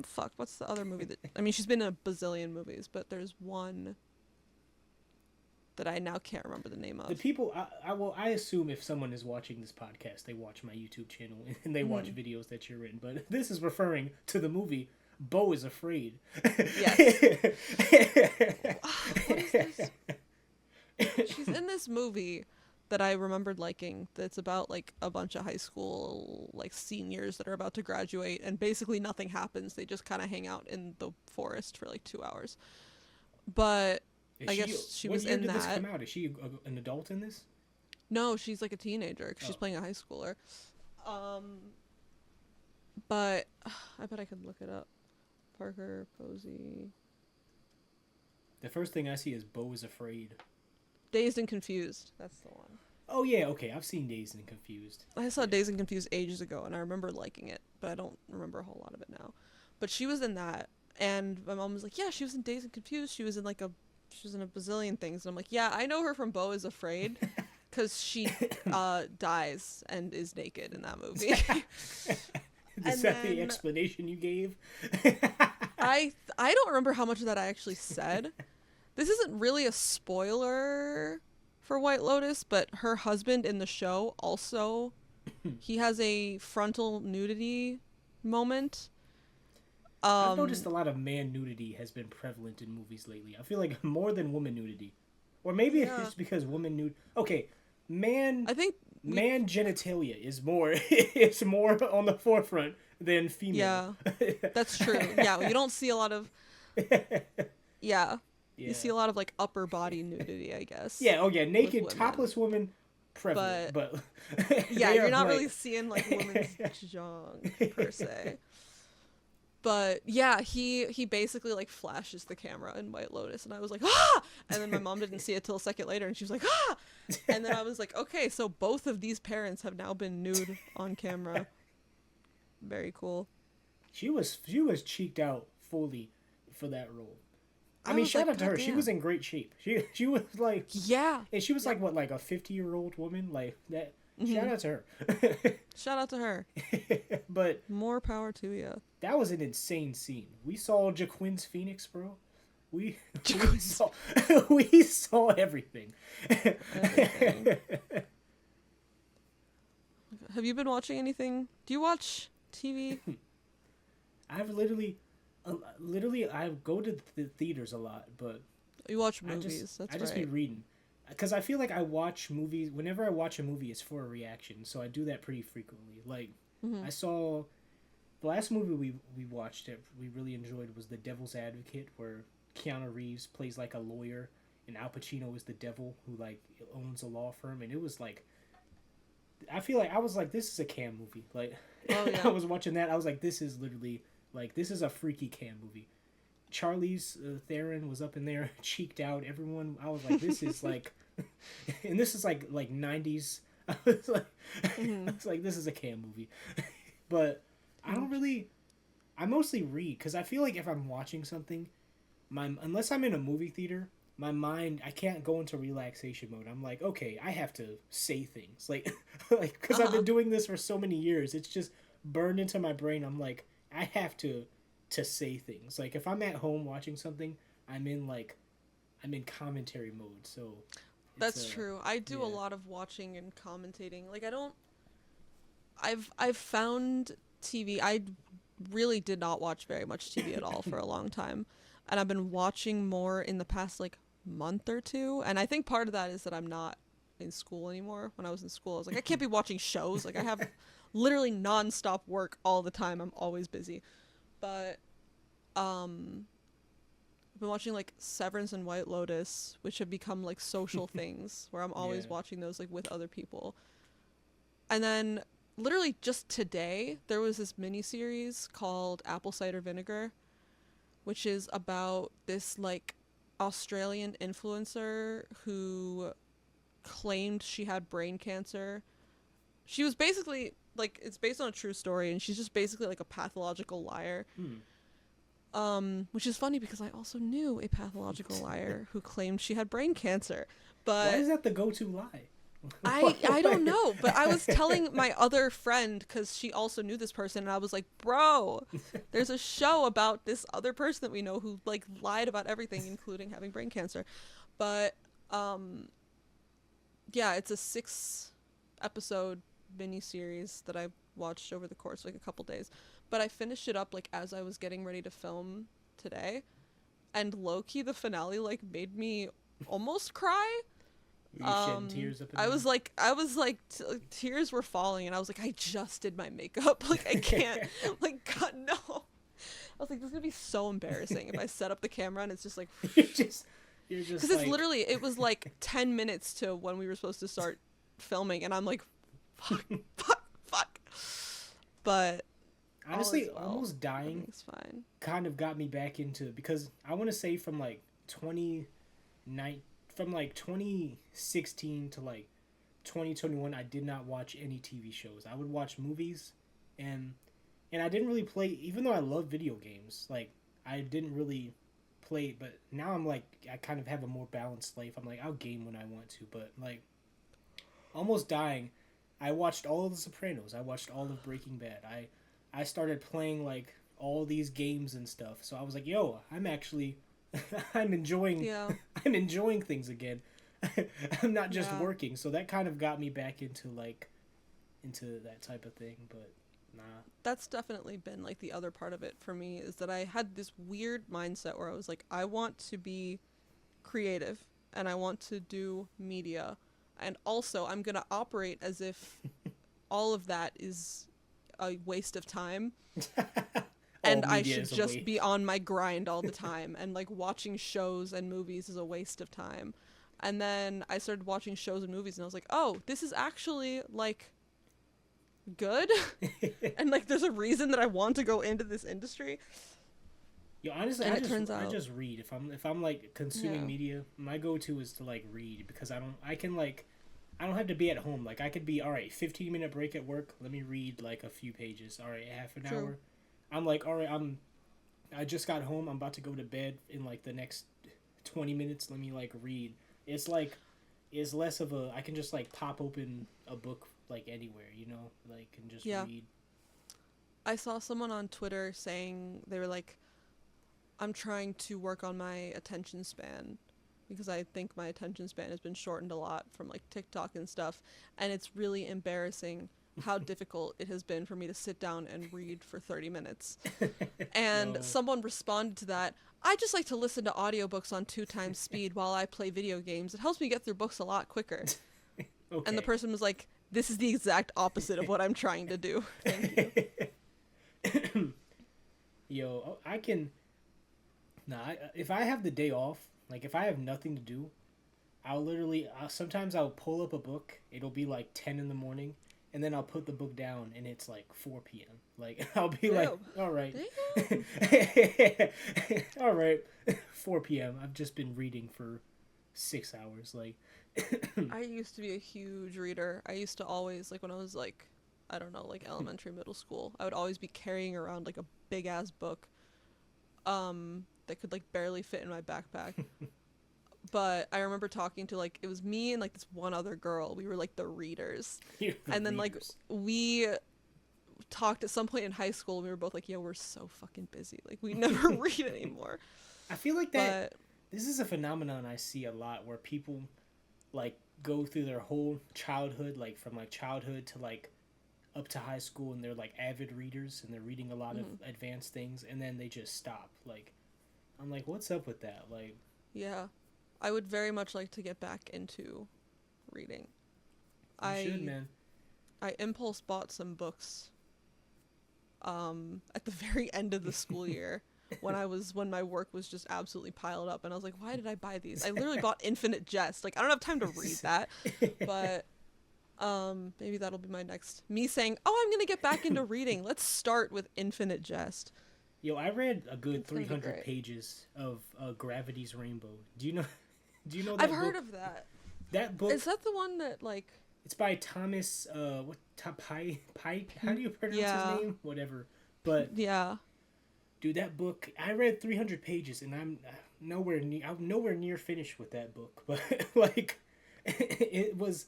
fuck, what's the other movie that, I mean, she's been in a bazillion movies, but there's one that I now can't remember the name of. The people, I assume if someone is watching this podcast, they watch my YouTube channel, and they watch videos that you're in, but this is referring to the movie Beau is Afraid. Yes. What is this? She's in this movie that I remembered liking, that's about like a bunch of high school like seniors that are about to graduate, and basically nothing happens. They just kind of hang out in the forest for like 2 hours. But I guess she was in that. When did this come out? Is she an adult in this? No, she's like a teenager. She's playing a high schooler. But I bet I could look it up. Parker Posey. The first thing I see is Beau is Afraid. Dazed and Confused. That's the one. Oh yeah, okay. I've seen Dazed and Confused. I saw Dazed and Confused ages ago, and I remember liking it, but I don't remember a whole lot of it now. But she was in that, and my mom was like, yeah, she was in Dazed and Confused. She was in a bazillion things. And I'm like, yeah, I know her from Beau is Afraid, because she dies and is naked in that movie. Is And that the then explanation you gave? I don't remember how much of that I actually said. This isn't really a spoiler for White Lotus, but her husband in the show also, he has a frontal nudity moment. I've noticed Um, a lot of man nudity has been prevalent in movies lately. I feel like more than woman nudity, or maybe it's yeah. just because woman nude. Okay, man, I think we man genitalia is more it's more on the forefront than female. yeah, that's true. Yeah, you don't see a lot of yeah. You see Yeah, a lot of like upper body nudity, I guess, yeah. Oh yeah, with naked women. topless women prevalent, But but yeah, they you're are not really like. seeing like women's junk per se. But yeah, he basically like flashes the camera in White Lotus, and I was like, ah! And then my mom didn't see it till a second later, and she was like, ah! And then I was like, okay, so both of these parents have now been nude on camera. Very cool. She was cheeked out fully for that role. I I mean, was shout like, out to god her. She was damn. in great shape. She was like, Yeah. and she was Yep. like what, like a 50-year-old woman, like that. Shout Hmm. out to her. Shout out to her. But More power to you. that was an insane scene. We saw Jaquin's Phoenix, bro. We we Jacuzzi. saw we saw everything. Everything. Have you been watching anything? Do you watch TV? I've literally I go to the theaters a lot, but You watch I movies. That's just be right. reading. Because I feel like I watch movies whenever I watch a movie, it's for a reaction. So I do that pretty frequently. Like Hmm. I saw the last movie we watched that we really enjoyed was The Devil's Advocate, where Keanu Reeves plays like a lawyer and Al Pacino is the devil who like owns a law firm, and it was like I feel like I was like this is a Cam movie. Like Oh I yeah. was watching that, I was like this is literally like this is a freaky Cam movie. Charlie's Theron was up in there, cheeked out. Everyone, I was like, this is like, and this is like 90s. I was like, Hmm. I was like, this is a Cam movie. But I don't really. I mostly read because I feel like if I'm watching something, my unless I'm in a movie theater, my mind I can't go into relaxation mode. I'm like, okay, I have to say things like, like because I've Uh-huh. been doing this for so many years. It's just burned into my brain. I'm like, I have to say things. Like if I'm at home watching something, I'm in like I'm in commentary mode. So it's That's true. I do a yeah. lot of watching and commentating. Like I don't I've found TV. I really did not watch very much TV at all for a long time. And I've been watching more in the past like month or two. And I think part of that is that I'm not in school anymore. When I was in school, I was like, I can't be watching shows. Like I have literally nonstop work all the time. I'm always busy. But um I've been watching like Severance and White Lotus, which have become like social things where I'm always Yeah. watching those like with other people. And then literally just today, there was this mini series called Apple Cider Vinegar, which is about this like Australian influencer who claimed she had brain cancer. She was basically like it's based on a true story and she's just basically like a pathological liar. Hmm. Which is funny because I also knew a pathological liar who claimed she had brain cancer. Why But is that the go-to lie? I don't know, but I was telling my other friend because she also knew this person, and I was like, "Bro, there's a show about this other person that we know who like lied about everything, including having brain cancer." But um, yeah, it's a 6 episode mini series that I watched over the course of like a couple days. But I finished it up like as I was getting ready to film today, and low key the finale like made me almost cry. Were you shedding tears up and Tears were falling, and I was like, I just did my makeup. Like, I can't. down? Like, God, no. I was like, this is gonna be so embarrassing if I set up the camera and it's just like, you're just you're because just it's like literally, it was like 10 minutes to when we were supposed to start filming, and I'm like, fuck, fuck, fuck. But all honestly is well. almost dying Everything's fine. kind of got me back into because I want to say from like 29 from like 2016 to like 2021 I did not watch any TV shows. I would watch movies and and I didn't really play even though I love video games. Like I didn't really play but now I'm like I kind of have a more balanced life. I'm like I'll game when I want to, but like almost dying I watched all of The Sopranos. I watched all of Breaking Bad. I started playing like all these games and stuff. So I was like, yo, I'm actually I'm enjoying Yeah. I'm enjoying things again. I'm not just Yeah. working. So that kind of got me back into like into that type of thing, but nah. That's definitely been like the other part of it for me is that I had this weird mindset where I was like, I want to be creative and I want to do media. And also, I'm going to operate as if all of that is a waste of time All and I media should is a just way. be on my grind all the time and like watching shows and movies is a waste of time. And then I started watching shows and movies and I was like, "Oh, this is actually like good." And like there's a reason that I want to go into this industry. Yo, honestly, And it turns I out, just read. If I'm like consuming yeah, media, my go to is to like read because I can like I don't have to be at home. Like I could be all right. 15-minute break at work. Let me read like a few pages. All right, half an true. hour. I'm like all right. I just got home. I'm about to go to bed in like the next 20 minutes. Let me like read. It's like it's less of a I can just like pop open a book like anywhere, like and just Yeah. read. I saw someone on Twitter saying they were like, I'm trying to work on my attention span because I think my attention span has been shortened a lot from like TikTok and stuff. And it's really embarrassing how difficult it has been for me to sit down and read for 30 minutes. And Yo, someone responded to that. I just like to listen to audiobooks on 2 times speed while I play video games. It helps me get through books a lot quicker. And the okay. person was like, this is the exact opposite of what I'm trying to do. Thank you. Yo, I can. Nah, if I have the day off, like if I have nothing to do, sometimes I'll pull up a book. It'll be like 10 in the morning, and then I'll put the book down, and it's like 4 p.m. Like I'll be like, Ew. all right, Damn. all right, 4 p.m. I've just been reading for 6 hours. Like, I used to be a huge reader. I used to always, like, when I was, like, I don't know, like elementary, middle school, I would always be carrying around, like, a big ass book that could, like, barely fit in my backpack. But I remember talking to, like, it was me and, like, this one other girl. We were, like, the readers. you're the And then, like, readers. we talked at some point in high school. And we were both like, yo, we're so fucking busy. Like, we never read anymore. I feel like that. But, This is a phenomenon I see a lot where people like go through their whole childhood, like from like childhood to like up to high school, and they're like avid readers and they're reading a lot of mm, advanced things, and then they just stop. Like, I'm like, what's up with that? Like, yeah. I would very much like to get back into reading. you should, I man. I impulse bought some books at the very end of the school year when my work was just absolutely piled up and I was like, why did I buy these? I literally bought Infinite Jest. Like I don't have time to read that. But maybe that'll be my next me saying, "Oh, I'm going to get back into reading. Let's start with Infinite Jest." Yo, I read a good It's going to be 300 great. pages of Gravity's Rainbow. Do you know? Do you know I've that heard book? of that. That Is book. that the one that like It's by Thomas. What? Pike? How do you pronounce his yeah. name? Whatever. But Yeah. dude, that book, I read 300 pages and I'm nowhere near finished with that book. But like it was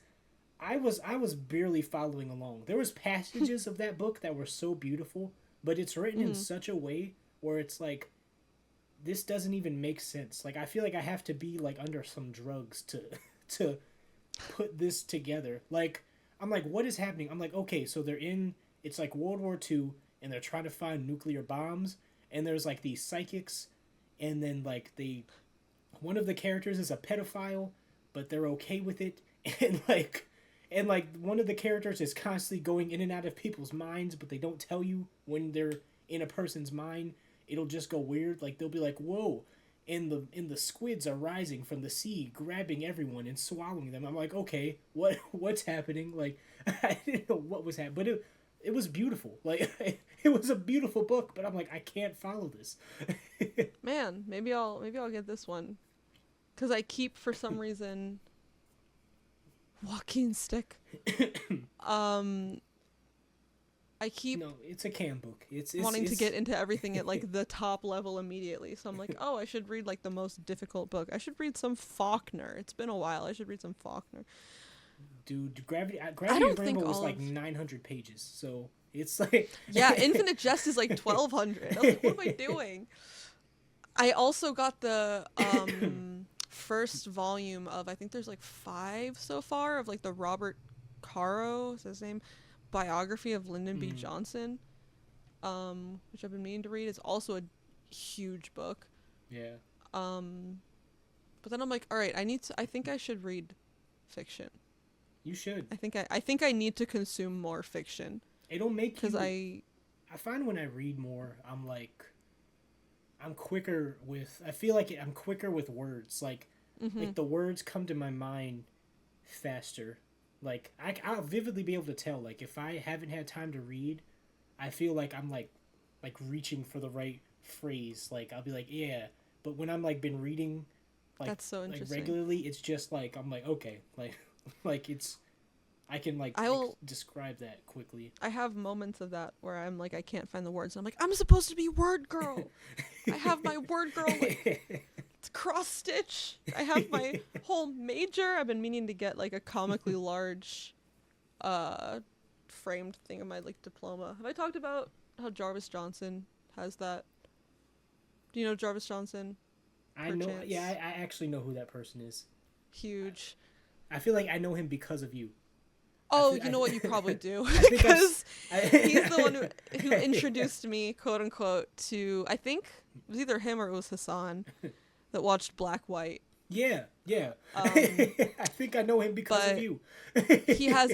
I was barely following along. There was passages of that book that were so beautiful, but it's written in Mhm. such a way where it's like this doesn't even make sense. Like I feel like I have to be like under some drugs to to put this together. Like I'm like what is happening? I'm like okay, so it's like World War II, and they're trying to find nuclear bombs, and there's like these psychics, and then like one of the characters is a pedophile, but they're okay with it, and like one of the characters is constantly going in and out of people's minds, but they don't tell you when they're in a person's mind. It'll just go weird. Like they'll be like, "Whoa," and the squids are rising from the sea, grabbing everyone and swallowing them. I'm like, okay, what's happening? Like I didn't know what was happening, but it was beautiful. Like it was a beautiful book, but I'm like, I can't follow this. Man, maybe I'll get this one cuz I keep for some reason walking stick. Um I keep No, it's a Cam book. wanting to get into everything at like the top level immediately. So I'm like, "Oh, I should read like the most difficult book. I should read some Faulkner. It's been a while. I should read some Faulkner." dude. I Gravity don't think Rainbow was all like of 900 pages, so It's like Yeah, Infinite Jest is like 1200. I was like, what am I doing? I also got the first volume of, I think there's like 5 so far, of like the Robert Caro, is his name, biography of Lyndon B. Mm, Johnson, which I've been meaning to read. It's also a huge book. yeah. Um, but then I'm like, all right, I think I should read fiction. You should. I think I need to consume more fiction It'll make because you. I find when I read more, I'm like, I'm quicker with. I feel like I'm quicker with words. Like the words come to my mind faster. Like I'll vividly be able to tell. Like if I haven't had time to read, I feel like I'm like reaching for the right phrase. Like I'll be like, yeah. But when I'm like been reading, that's so like interesting. regularly, it's just like I'm like okay, like like it's I can like I will. describe that quickly. I have moments of that where I'm like, I can't find the words. I'm like, I'm supposed to be word girl. I have my word girl like cross stitch. I have my whole major. I've been meaning to get like a comically large, framed thing of my like diploma. Have I talked about how Jarvis Johnson has that? Do you know Jarvis Johnson? I know. Perchance? Yeah, I actually know who that person is. Huge. I feel like I know him because of you. Oh, you know what? You probably do I think because he's the one who introduced me, quote unquote, to. I think it was either him or it was Hassan that watched Black White. Yeah, yeah. Um, I think I know him because of but you. he has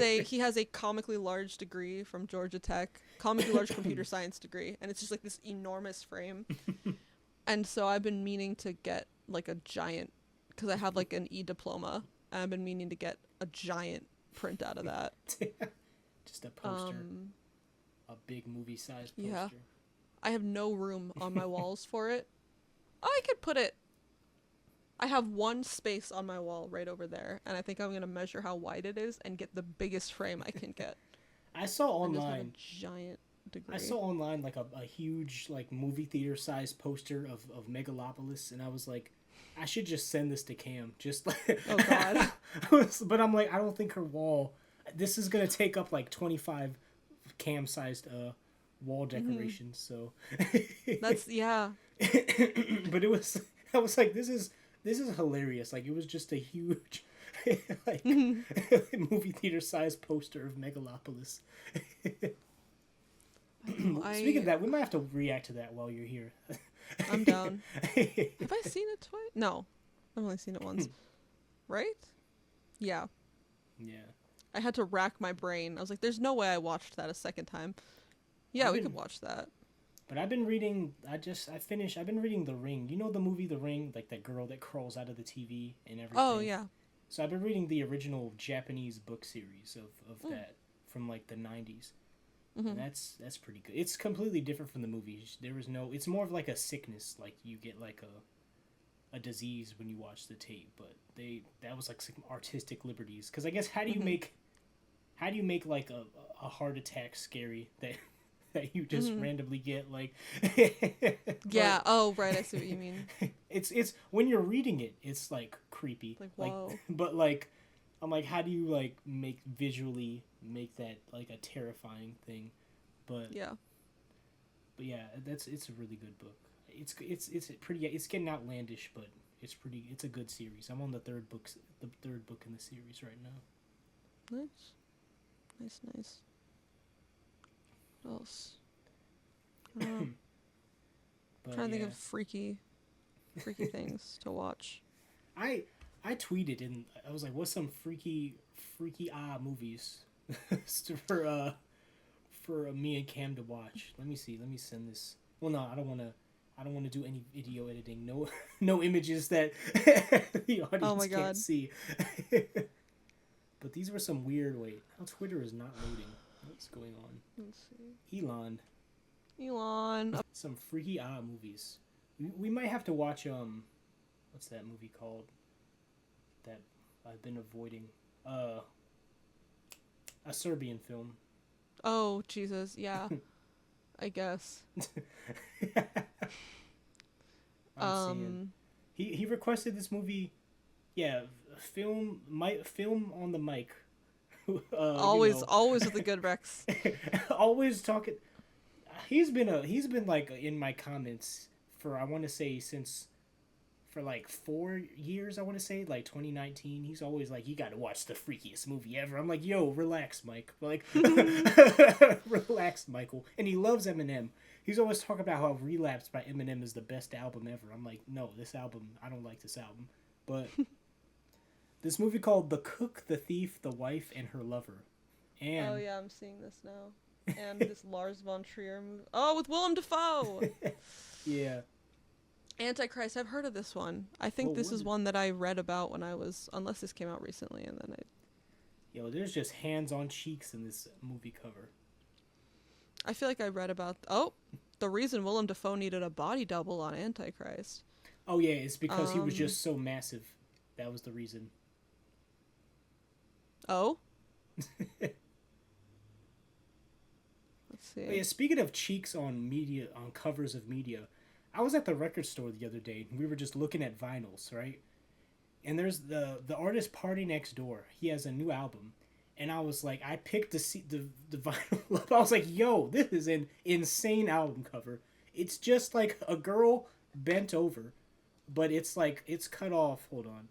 a comically large degree from Georgia Tech, comically large computer science degree, and it's just like this enormous frame. And so I've been meaning to get like a giant, because I have like an diploma, and I've been meaning to get a giant print out of that. Just a poster, a big movie-sized poster. Yeah. I have no room on my walls for it. I could put it. I have one space on my wall right over there, and I think I'm gonna measure how wide it is and get the biggest frame I can get. I saw online. And just have a giant degree. I saw online like a huge like movie theater sized poster of Megalopolis, and I was like, I should just send this to Cam. Just like, oh god. But I'm like, I don't think her wall. This is gonna take up like 25 Cam sized wall decorations. So That's yeah. But it was. I was like, this is hilarious. Like it was just a huge. Like movie theater sized poster of Megalopolis. Speaking of that, we might have to react to that while you're here. I'm down. Have I seen it twice? No, I've only seen it once. Right? Yeah. Yeah. I had to rack my brain. I was like, "There's no way I watched that a second time." Yeah, we could watch that. But I've been reading. I've been reading The Ring. You know the movie The Ring, like that girl that crawls out of the TV and everything. Oh yeah. So I've been reading the original Japanese book series of that from like the 90s. And that's pretty good. It's completely different from the movies. It's more of like a sickness, like you get like a disease when you watch the tape, but that was like some artistic liberties. Cuz I guess how do you make like a heart attack scary that you just randomly get like yeah, oh right, I see what you mean. It's when you're reading it, it's like creepy. Like whoa. But like I'm like, how do you like visually make that like a terrifying thing? But yeah, it's a really good book. It's pretty. It's getting outlandish, but it's a good series. I'm on the third book in the series right now. Nice. What else? I don't know. Trying to think of freaky things to watch. I tweeted and I was like, "What's some freaky movies for me and Cam to watch?" Let me see. Let me send this. Well, no, I don't want to do any video editing. No images that the audience can't see. But these were some weird. Wait, how Twitter is not loading? What's going on? Let's see. Elon. Some freaky movies. We might have to watch what's that movie called? That I've been avoiding. A Serbian film. Oh Jesus, yeah. I guess. He requested this movie. Yeah, film on the mic. Always, always with the good Rex. always talking. He's been like in my comments for I want to say since for like 4 years. I want to say like 2019. He's always like, you got to watch the freakiest movie ever. I'm like, yo, relax, Mike. Like, relax, Michael. And he loves Eminem. He's always talking about how Relapse by Eminem is the best album ever. I'm like, no, this album, I don't like this album. But this movie called The Cook, the Thief, the Wife, and Her Lover. And Oh yeah, I'm seeing this now. And this Lars von Trier movie. Oh, with Willem Dafoe. yeah. Antichrist. I've heard of this one. I think this is one that I read about when I was, unless this came out recently, and then I. Yo, there's just hands on cheeks in this movie cover. I feel like I read about. Oh, the reason Willem Dafoe needed a body double on Antichrist. Oh yeah, it's because he was just so massive. That was the reason. Oh. Let's see. Oh, yeah, speaking of cheeks on media, on covers of media, I was at the record store the other day and we were just looking at vinyls, right? And there's the artist partynextdoor. He has a new album, and I was like, I picked the vinyl up. I was like, yo, this is an insane album cover. It's just like a girl bent over, but it's like it's cut off. Hold on,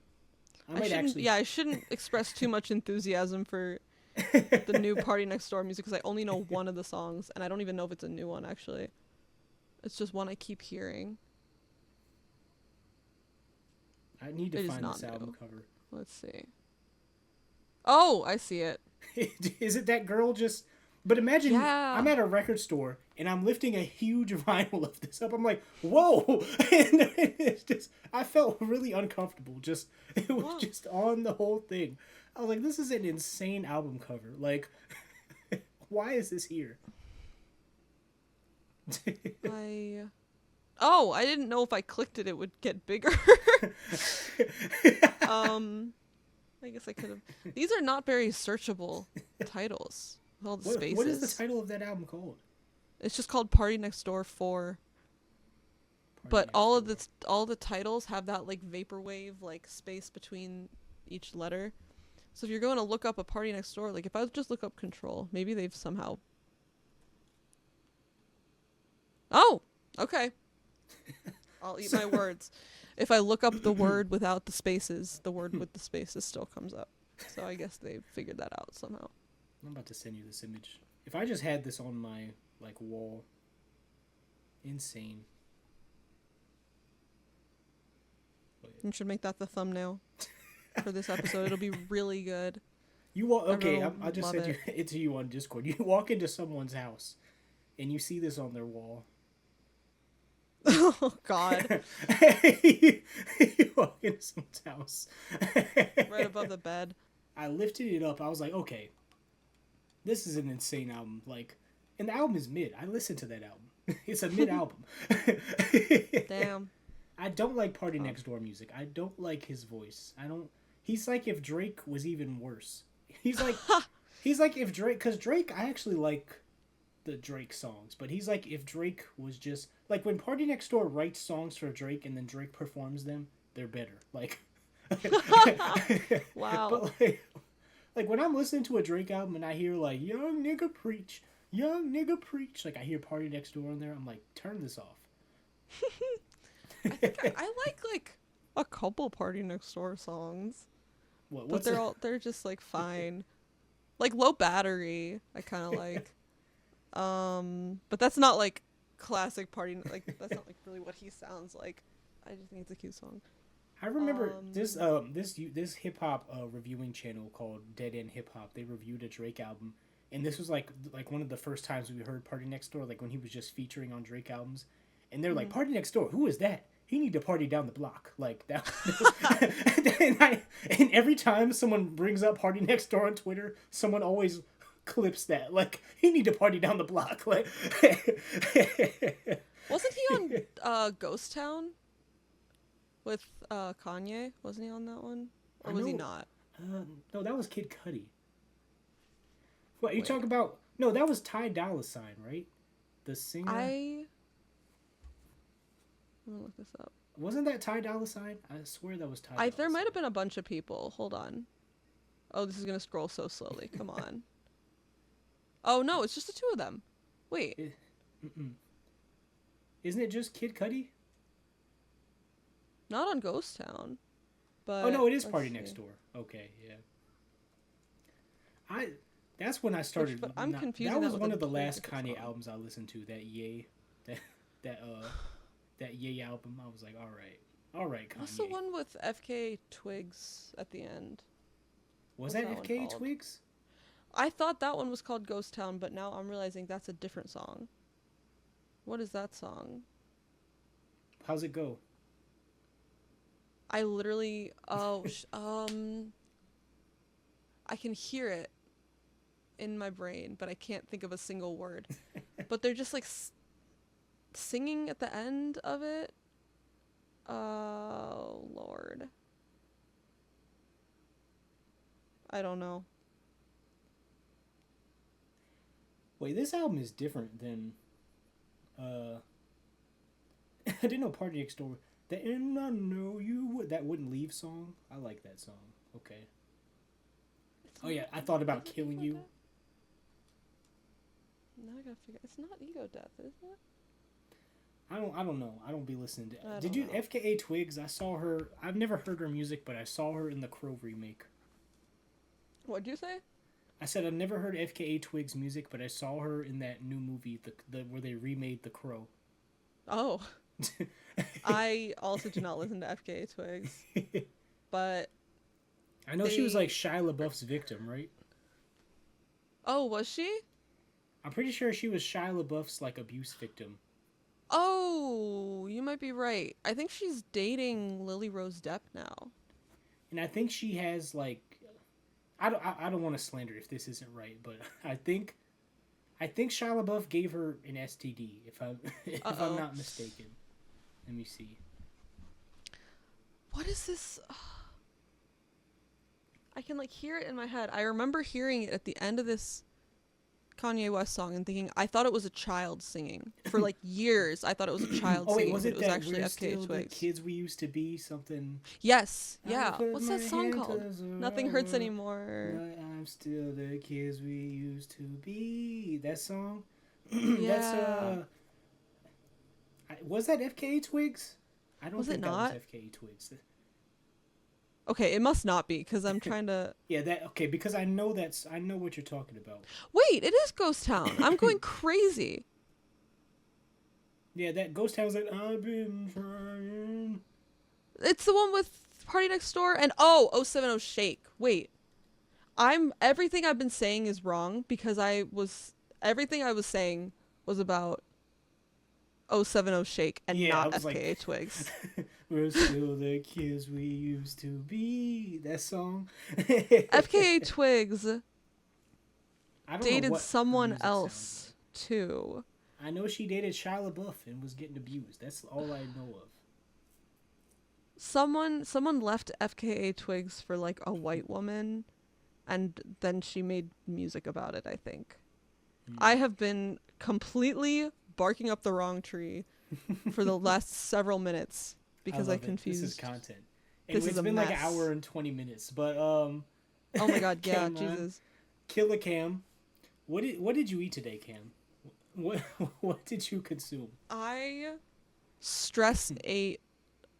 I shouldn't express too much enthusiasm for the new partynextdoor music because I only know one of the songs, and I don't even know if it's a new one actually. It's just one I keep hearing. I need to find this album cover. Let's see. Oh, I see it. Is it that girl just... But imagine I'm at a record store and I'm lifting a huge vinyl of this up. I'm like, whoa! And it's just... I felt really uncomfortable. Just It was just on the whole thing. I was like, this is an insane album cover. Like, why is this here? I didn't know if I clicked it would get bigger. I guess I could have. These are not very searchable titles with all the spaces. What is the title of that album called? It's just called Partynextdoor 4. But all the titles have that like vaporwave like space between each letter. So if you're going to look up a Partynextdoor, like if I just look up Control, maybe they've somehow. Oh, okay. I'll eat my words. If I look up the word without the spaces, the word with the spaces still comes up. So I guess they figured that out somehow. I'm about to send you this image. If I just had this on my like wall, insane. You should make that the thumbnail for this episode. It'll be really good. You walk. Okay, I just sent it to you on Discord. You walk into someone's house, and you see this on their wall. Oh God! You walk into someone's house, right above the bed. I lifted it up. I was like, okay, this is an insane album. Like, and the album is mid. I listened to that album. It's a mid album. Damn. I don't like partynextdoor music. I don't like his voice. I don't. He's like if Drake was even worse. He's like if Drake, because Drake, I actually like the Drake songs, but he's like if Drake was just like when partynextdoor writes songs for Drake and then Drake performs them, they're better. Like, wow. But like when I'm listening to a Drake album and I hear like young nigga preach, like I hear partynextdoor on there, I'm like, turn this off. I think I like a couple Partynextdoor songs. But they're just like fine. Like Low Battery, I kind of like. But that's not like classic party. Like that's not like really what he sounds like. I just think it's a cute song. I remember this hip hop reviewing channel called Dead End Hip Hop. They reviewed a Drake album, and this was like one of the first times we heard Partynextdoor, like when he was just featuring on Drake albums. And they're like, Partynextdoor, who is that? He need to party down the block. Like that. And every time someone brings up Partynextdoor on Twitter, someone always clips that. Like, he need to party down the block. Like, wasn't he on Ghost Town with Kanye? Wasn't he on that one? Or was he not? No, that was Kid Cudi. What you talking about? No, that was Ty Dolla $ign, right? The singer. I'm gonna look this up. Wasn't that Ty Dolla $ign? I swear that was Ty Dolla $ign. There might have been a bunch of people. Hold on. Oh, this is gonna scroll so slowly. Come on. Oh no, it's just the two of them. Wait. Mm-mm. Isn't it just Kid Cudi? Not on Ghost Town. But Oh no, it is let's Party see. Next Door. Okay, yeah. That's when I started. But I'm confusing that that was with one a of the whole last different Kanye song. albums I listened to. That Yay, that that Yay album. I was like, all right, Kanye. What's the one with FK Twigs at the end? Was What's that that one FK called? Twigs? I thought that one was called Ghost Town, but now I'm realizing that's a different song. What is that song? How's it go? I literally I can hear it in my brain, but I can't think of a single word. But they're just like singing at the end of it. Oh Lord. I don't know. Wait, this album is different than. I didn't know Party Next Door. The "And I Know You Would," that Wouldn't Leave song. I like that song. Okay. Oh yeah, I thought about Killing You. Now I gotta figure. It's not Ego Death, is it? I don't know. I don't be listening to. I Did don't you know. FKA Twigs? I saw her. I've never heard her music, but I saw her in the Crow remake. What'd you say? I said I've never heard FKA Twigs music, but I saw her in that new movie, the where they remade The Crow. Oh, I also do not listen to FKA Twigs, but I know she was like Shia LaBeouf's victim, right? oh, was she? I'm pretty sure she was Shia LaBeouf's like abuse victim. Oh, you might be right. I think she's dating Lily Rose Depp now. And I think she has like, I don't want to slander if this isn't right, but I think Shia LaBeouf gave her an STD if I'm not mistaken. Let me see. What is this? I can like hear it in my head. I remember hearing it at the end of this Kanye West song and thinking I thought it was a child singing for like years. I thought it was a child Oh wait, singing, was but it it was that actually we're FKA still the Twigs. kids we used to be? Something. Yes, I yeah. put What's my that song hand called? to the Nothing Hurts rubber, Anymore. but I'm still the kids we used to be. That song. That's Yeah. Was that FKA Twigs? I don't Was it think that not? was FKA Twigs. Okay, it must not be because I'm trying to. Yeah, that okay because I know what you're talking about. Wait, it is Ghost Town. I'm going crazy. Yeah, that Ghost Town was like I've been trying. It's the one with Party Next Door and 070 Shake. Wait. Everything I've been saying is wrong because everything I was saying was about 070 Shake and Yeah, not I was FKA like, Twigs. We're still the kids we used to be. That song. FKA Twigs I don't know dated what her someone music sounds else too. like. I know she dated Shia LaBeouf and was getting abused. That's all I know of. Someone left FKA Twigs for like a white woman and then she made music about it, I think. I have been completely barking up the wrong tree for the last several minutes because I confused. This is content. This It's is a been like an mess. hour and 20 minutes, but Oh my god, yeah, Cam, Jesus. Killa Cam. What did you eat today, Cam? What did you consume? I ate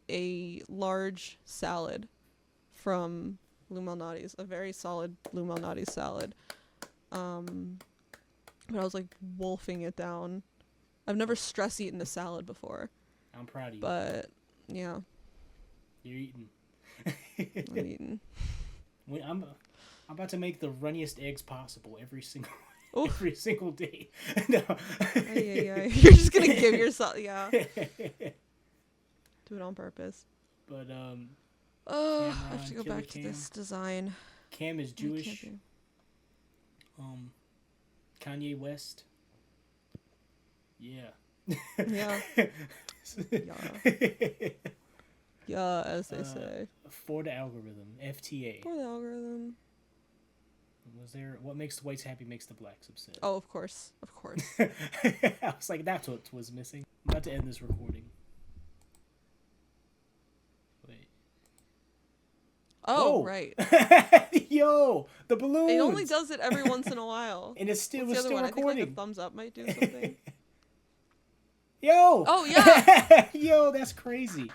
a large salad from Lou Malnati's, a very solid Lou Malnati's salad. But I was like wolfing it down. I've never stress eaten a salad before. I'm proud of you. But yeah, You're eating. I'm eating. I'm about to make the runniest eggs possible every single Oof. every single day. No. Yeah. You're just gonna give yourself, yeah. Do it on purpose. But Oh, I have to go Killa back to this design. Cam is I can't Jewish. be- Kanye West. Yeah. Yeah. Yeah, as they say. For the algorithm, FTA. For the algorithm. Was there what makes the whites happy makes the blacks upset? Oh, of course. I was like, that's what was missing. I'm about to end this recording. Wait. Oh, Whoa. right. Yo, the balloons. It only does it every once in a while. And it still What's was the other still one? recording. I think like a thumbs up might do something. Yo. Oh, yeah. Yo, that's crazy.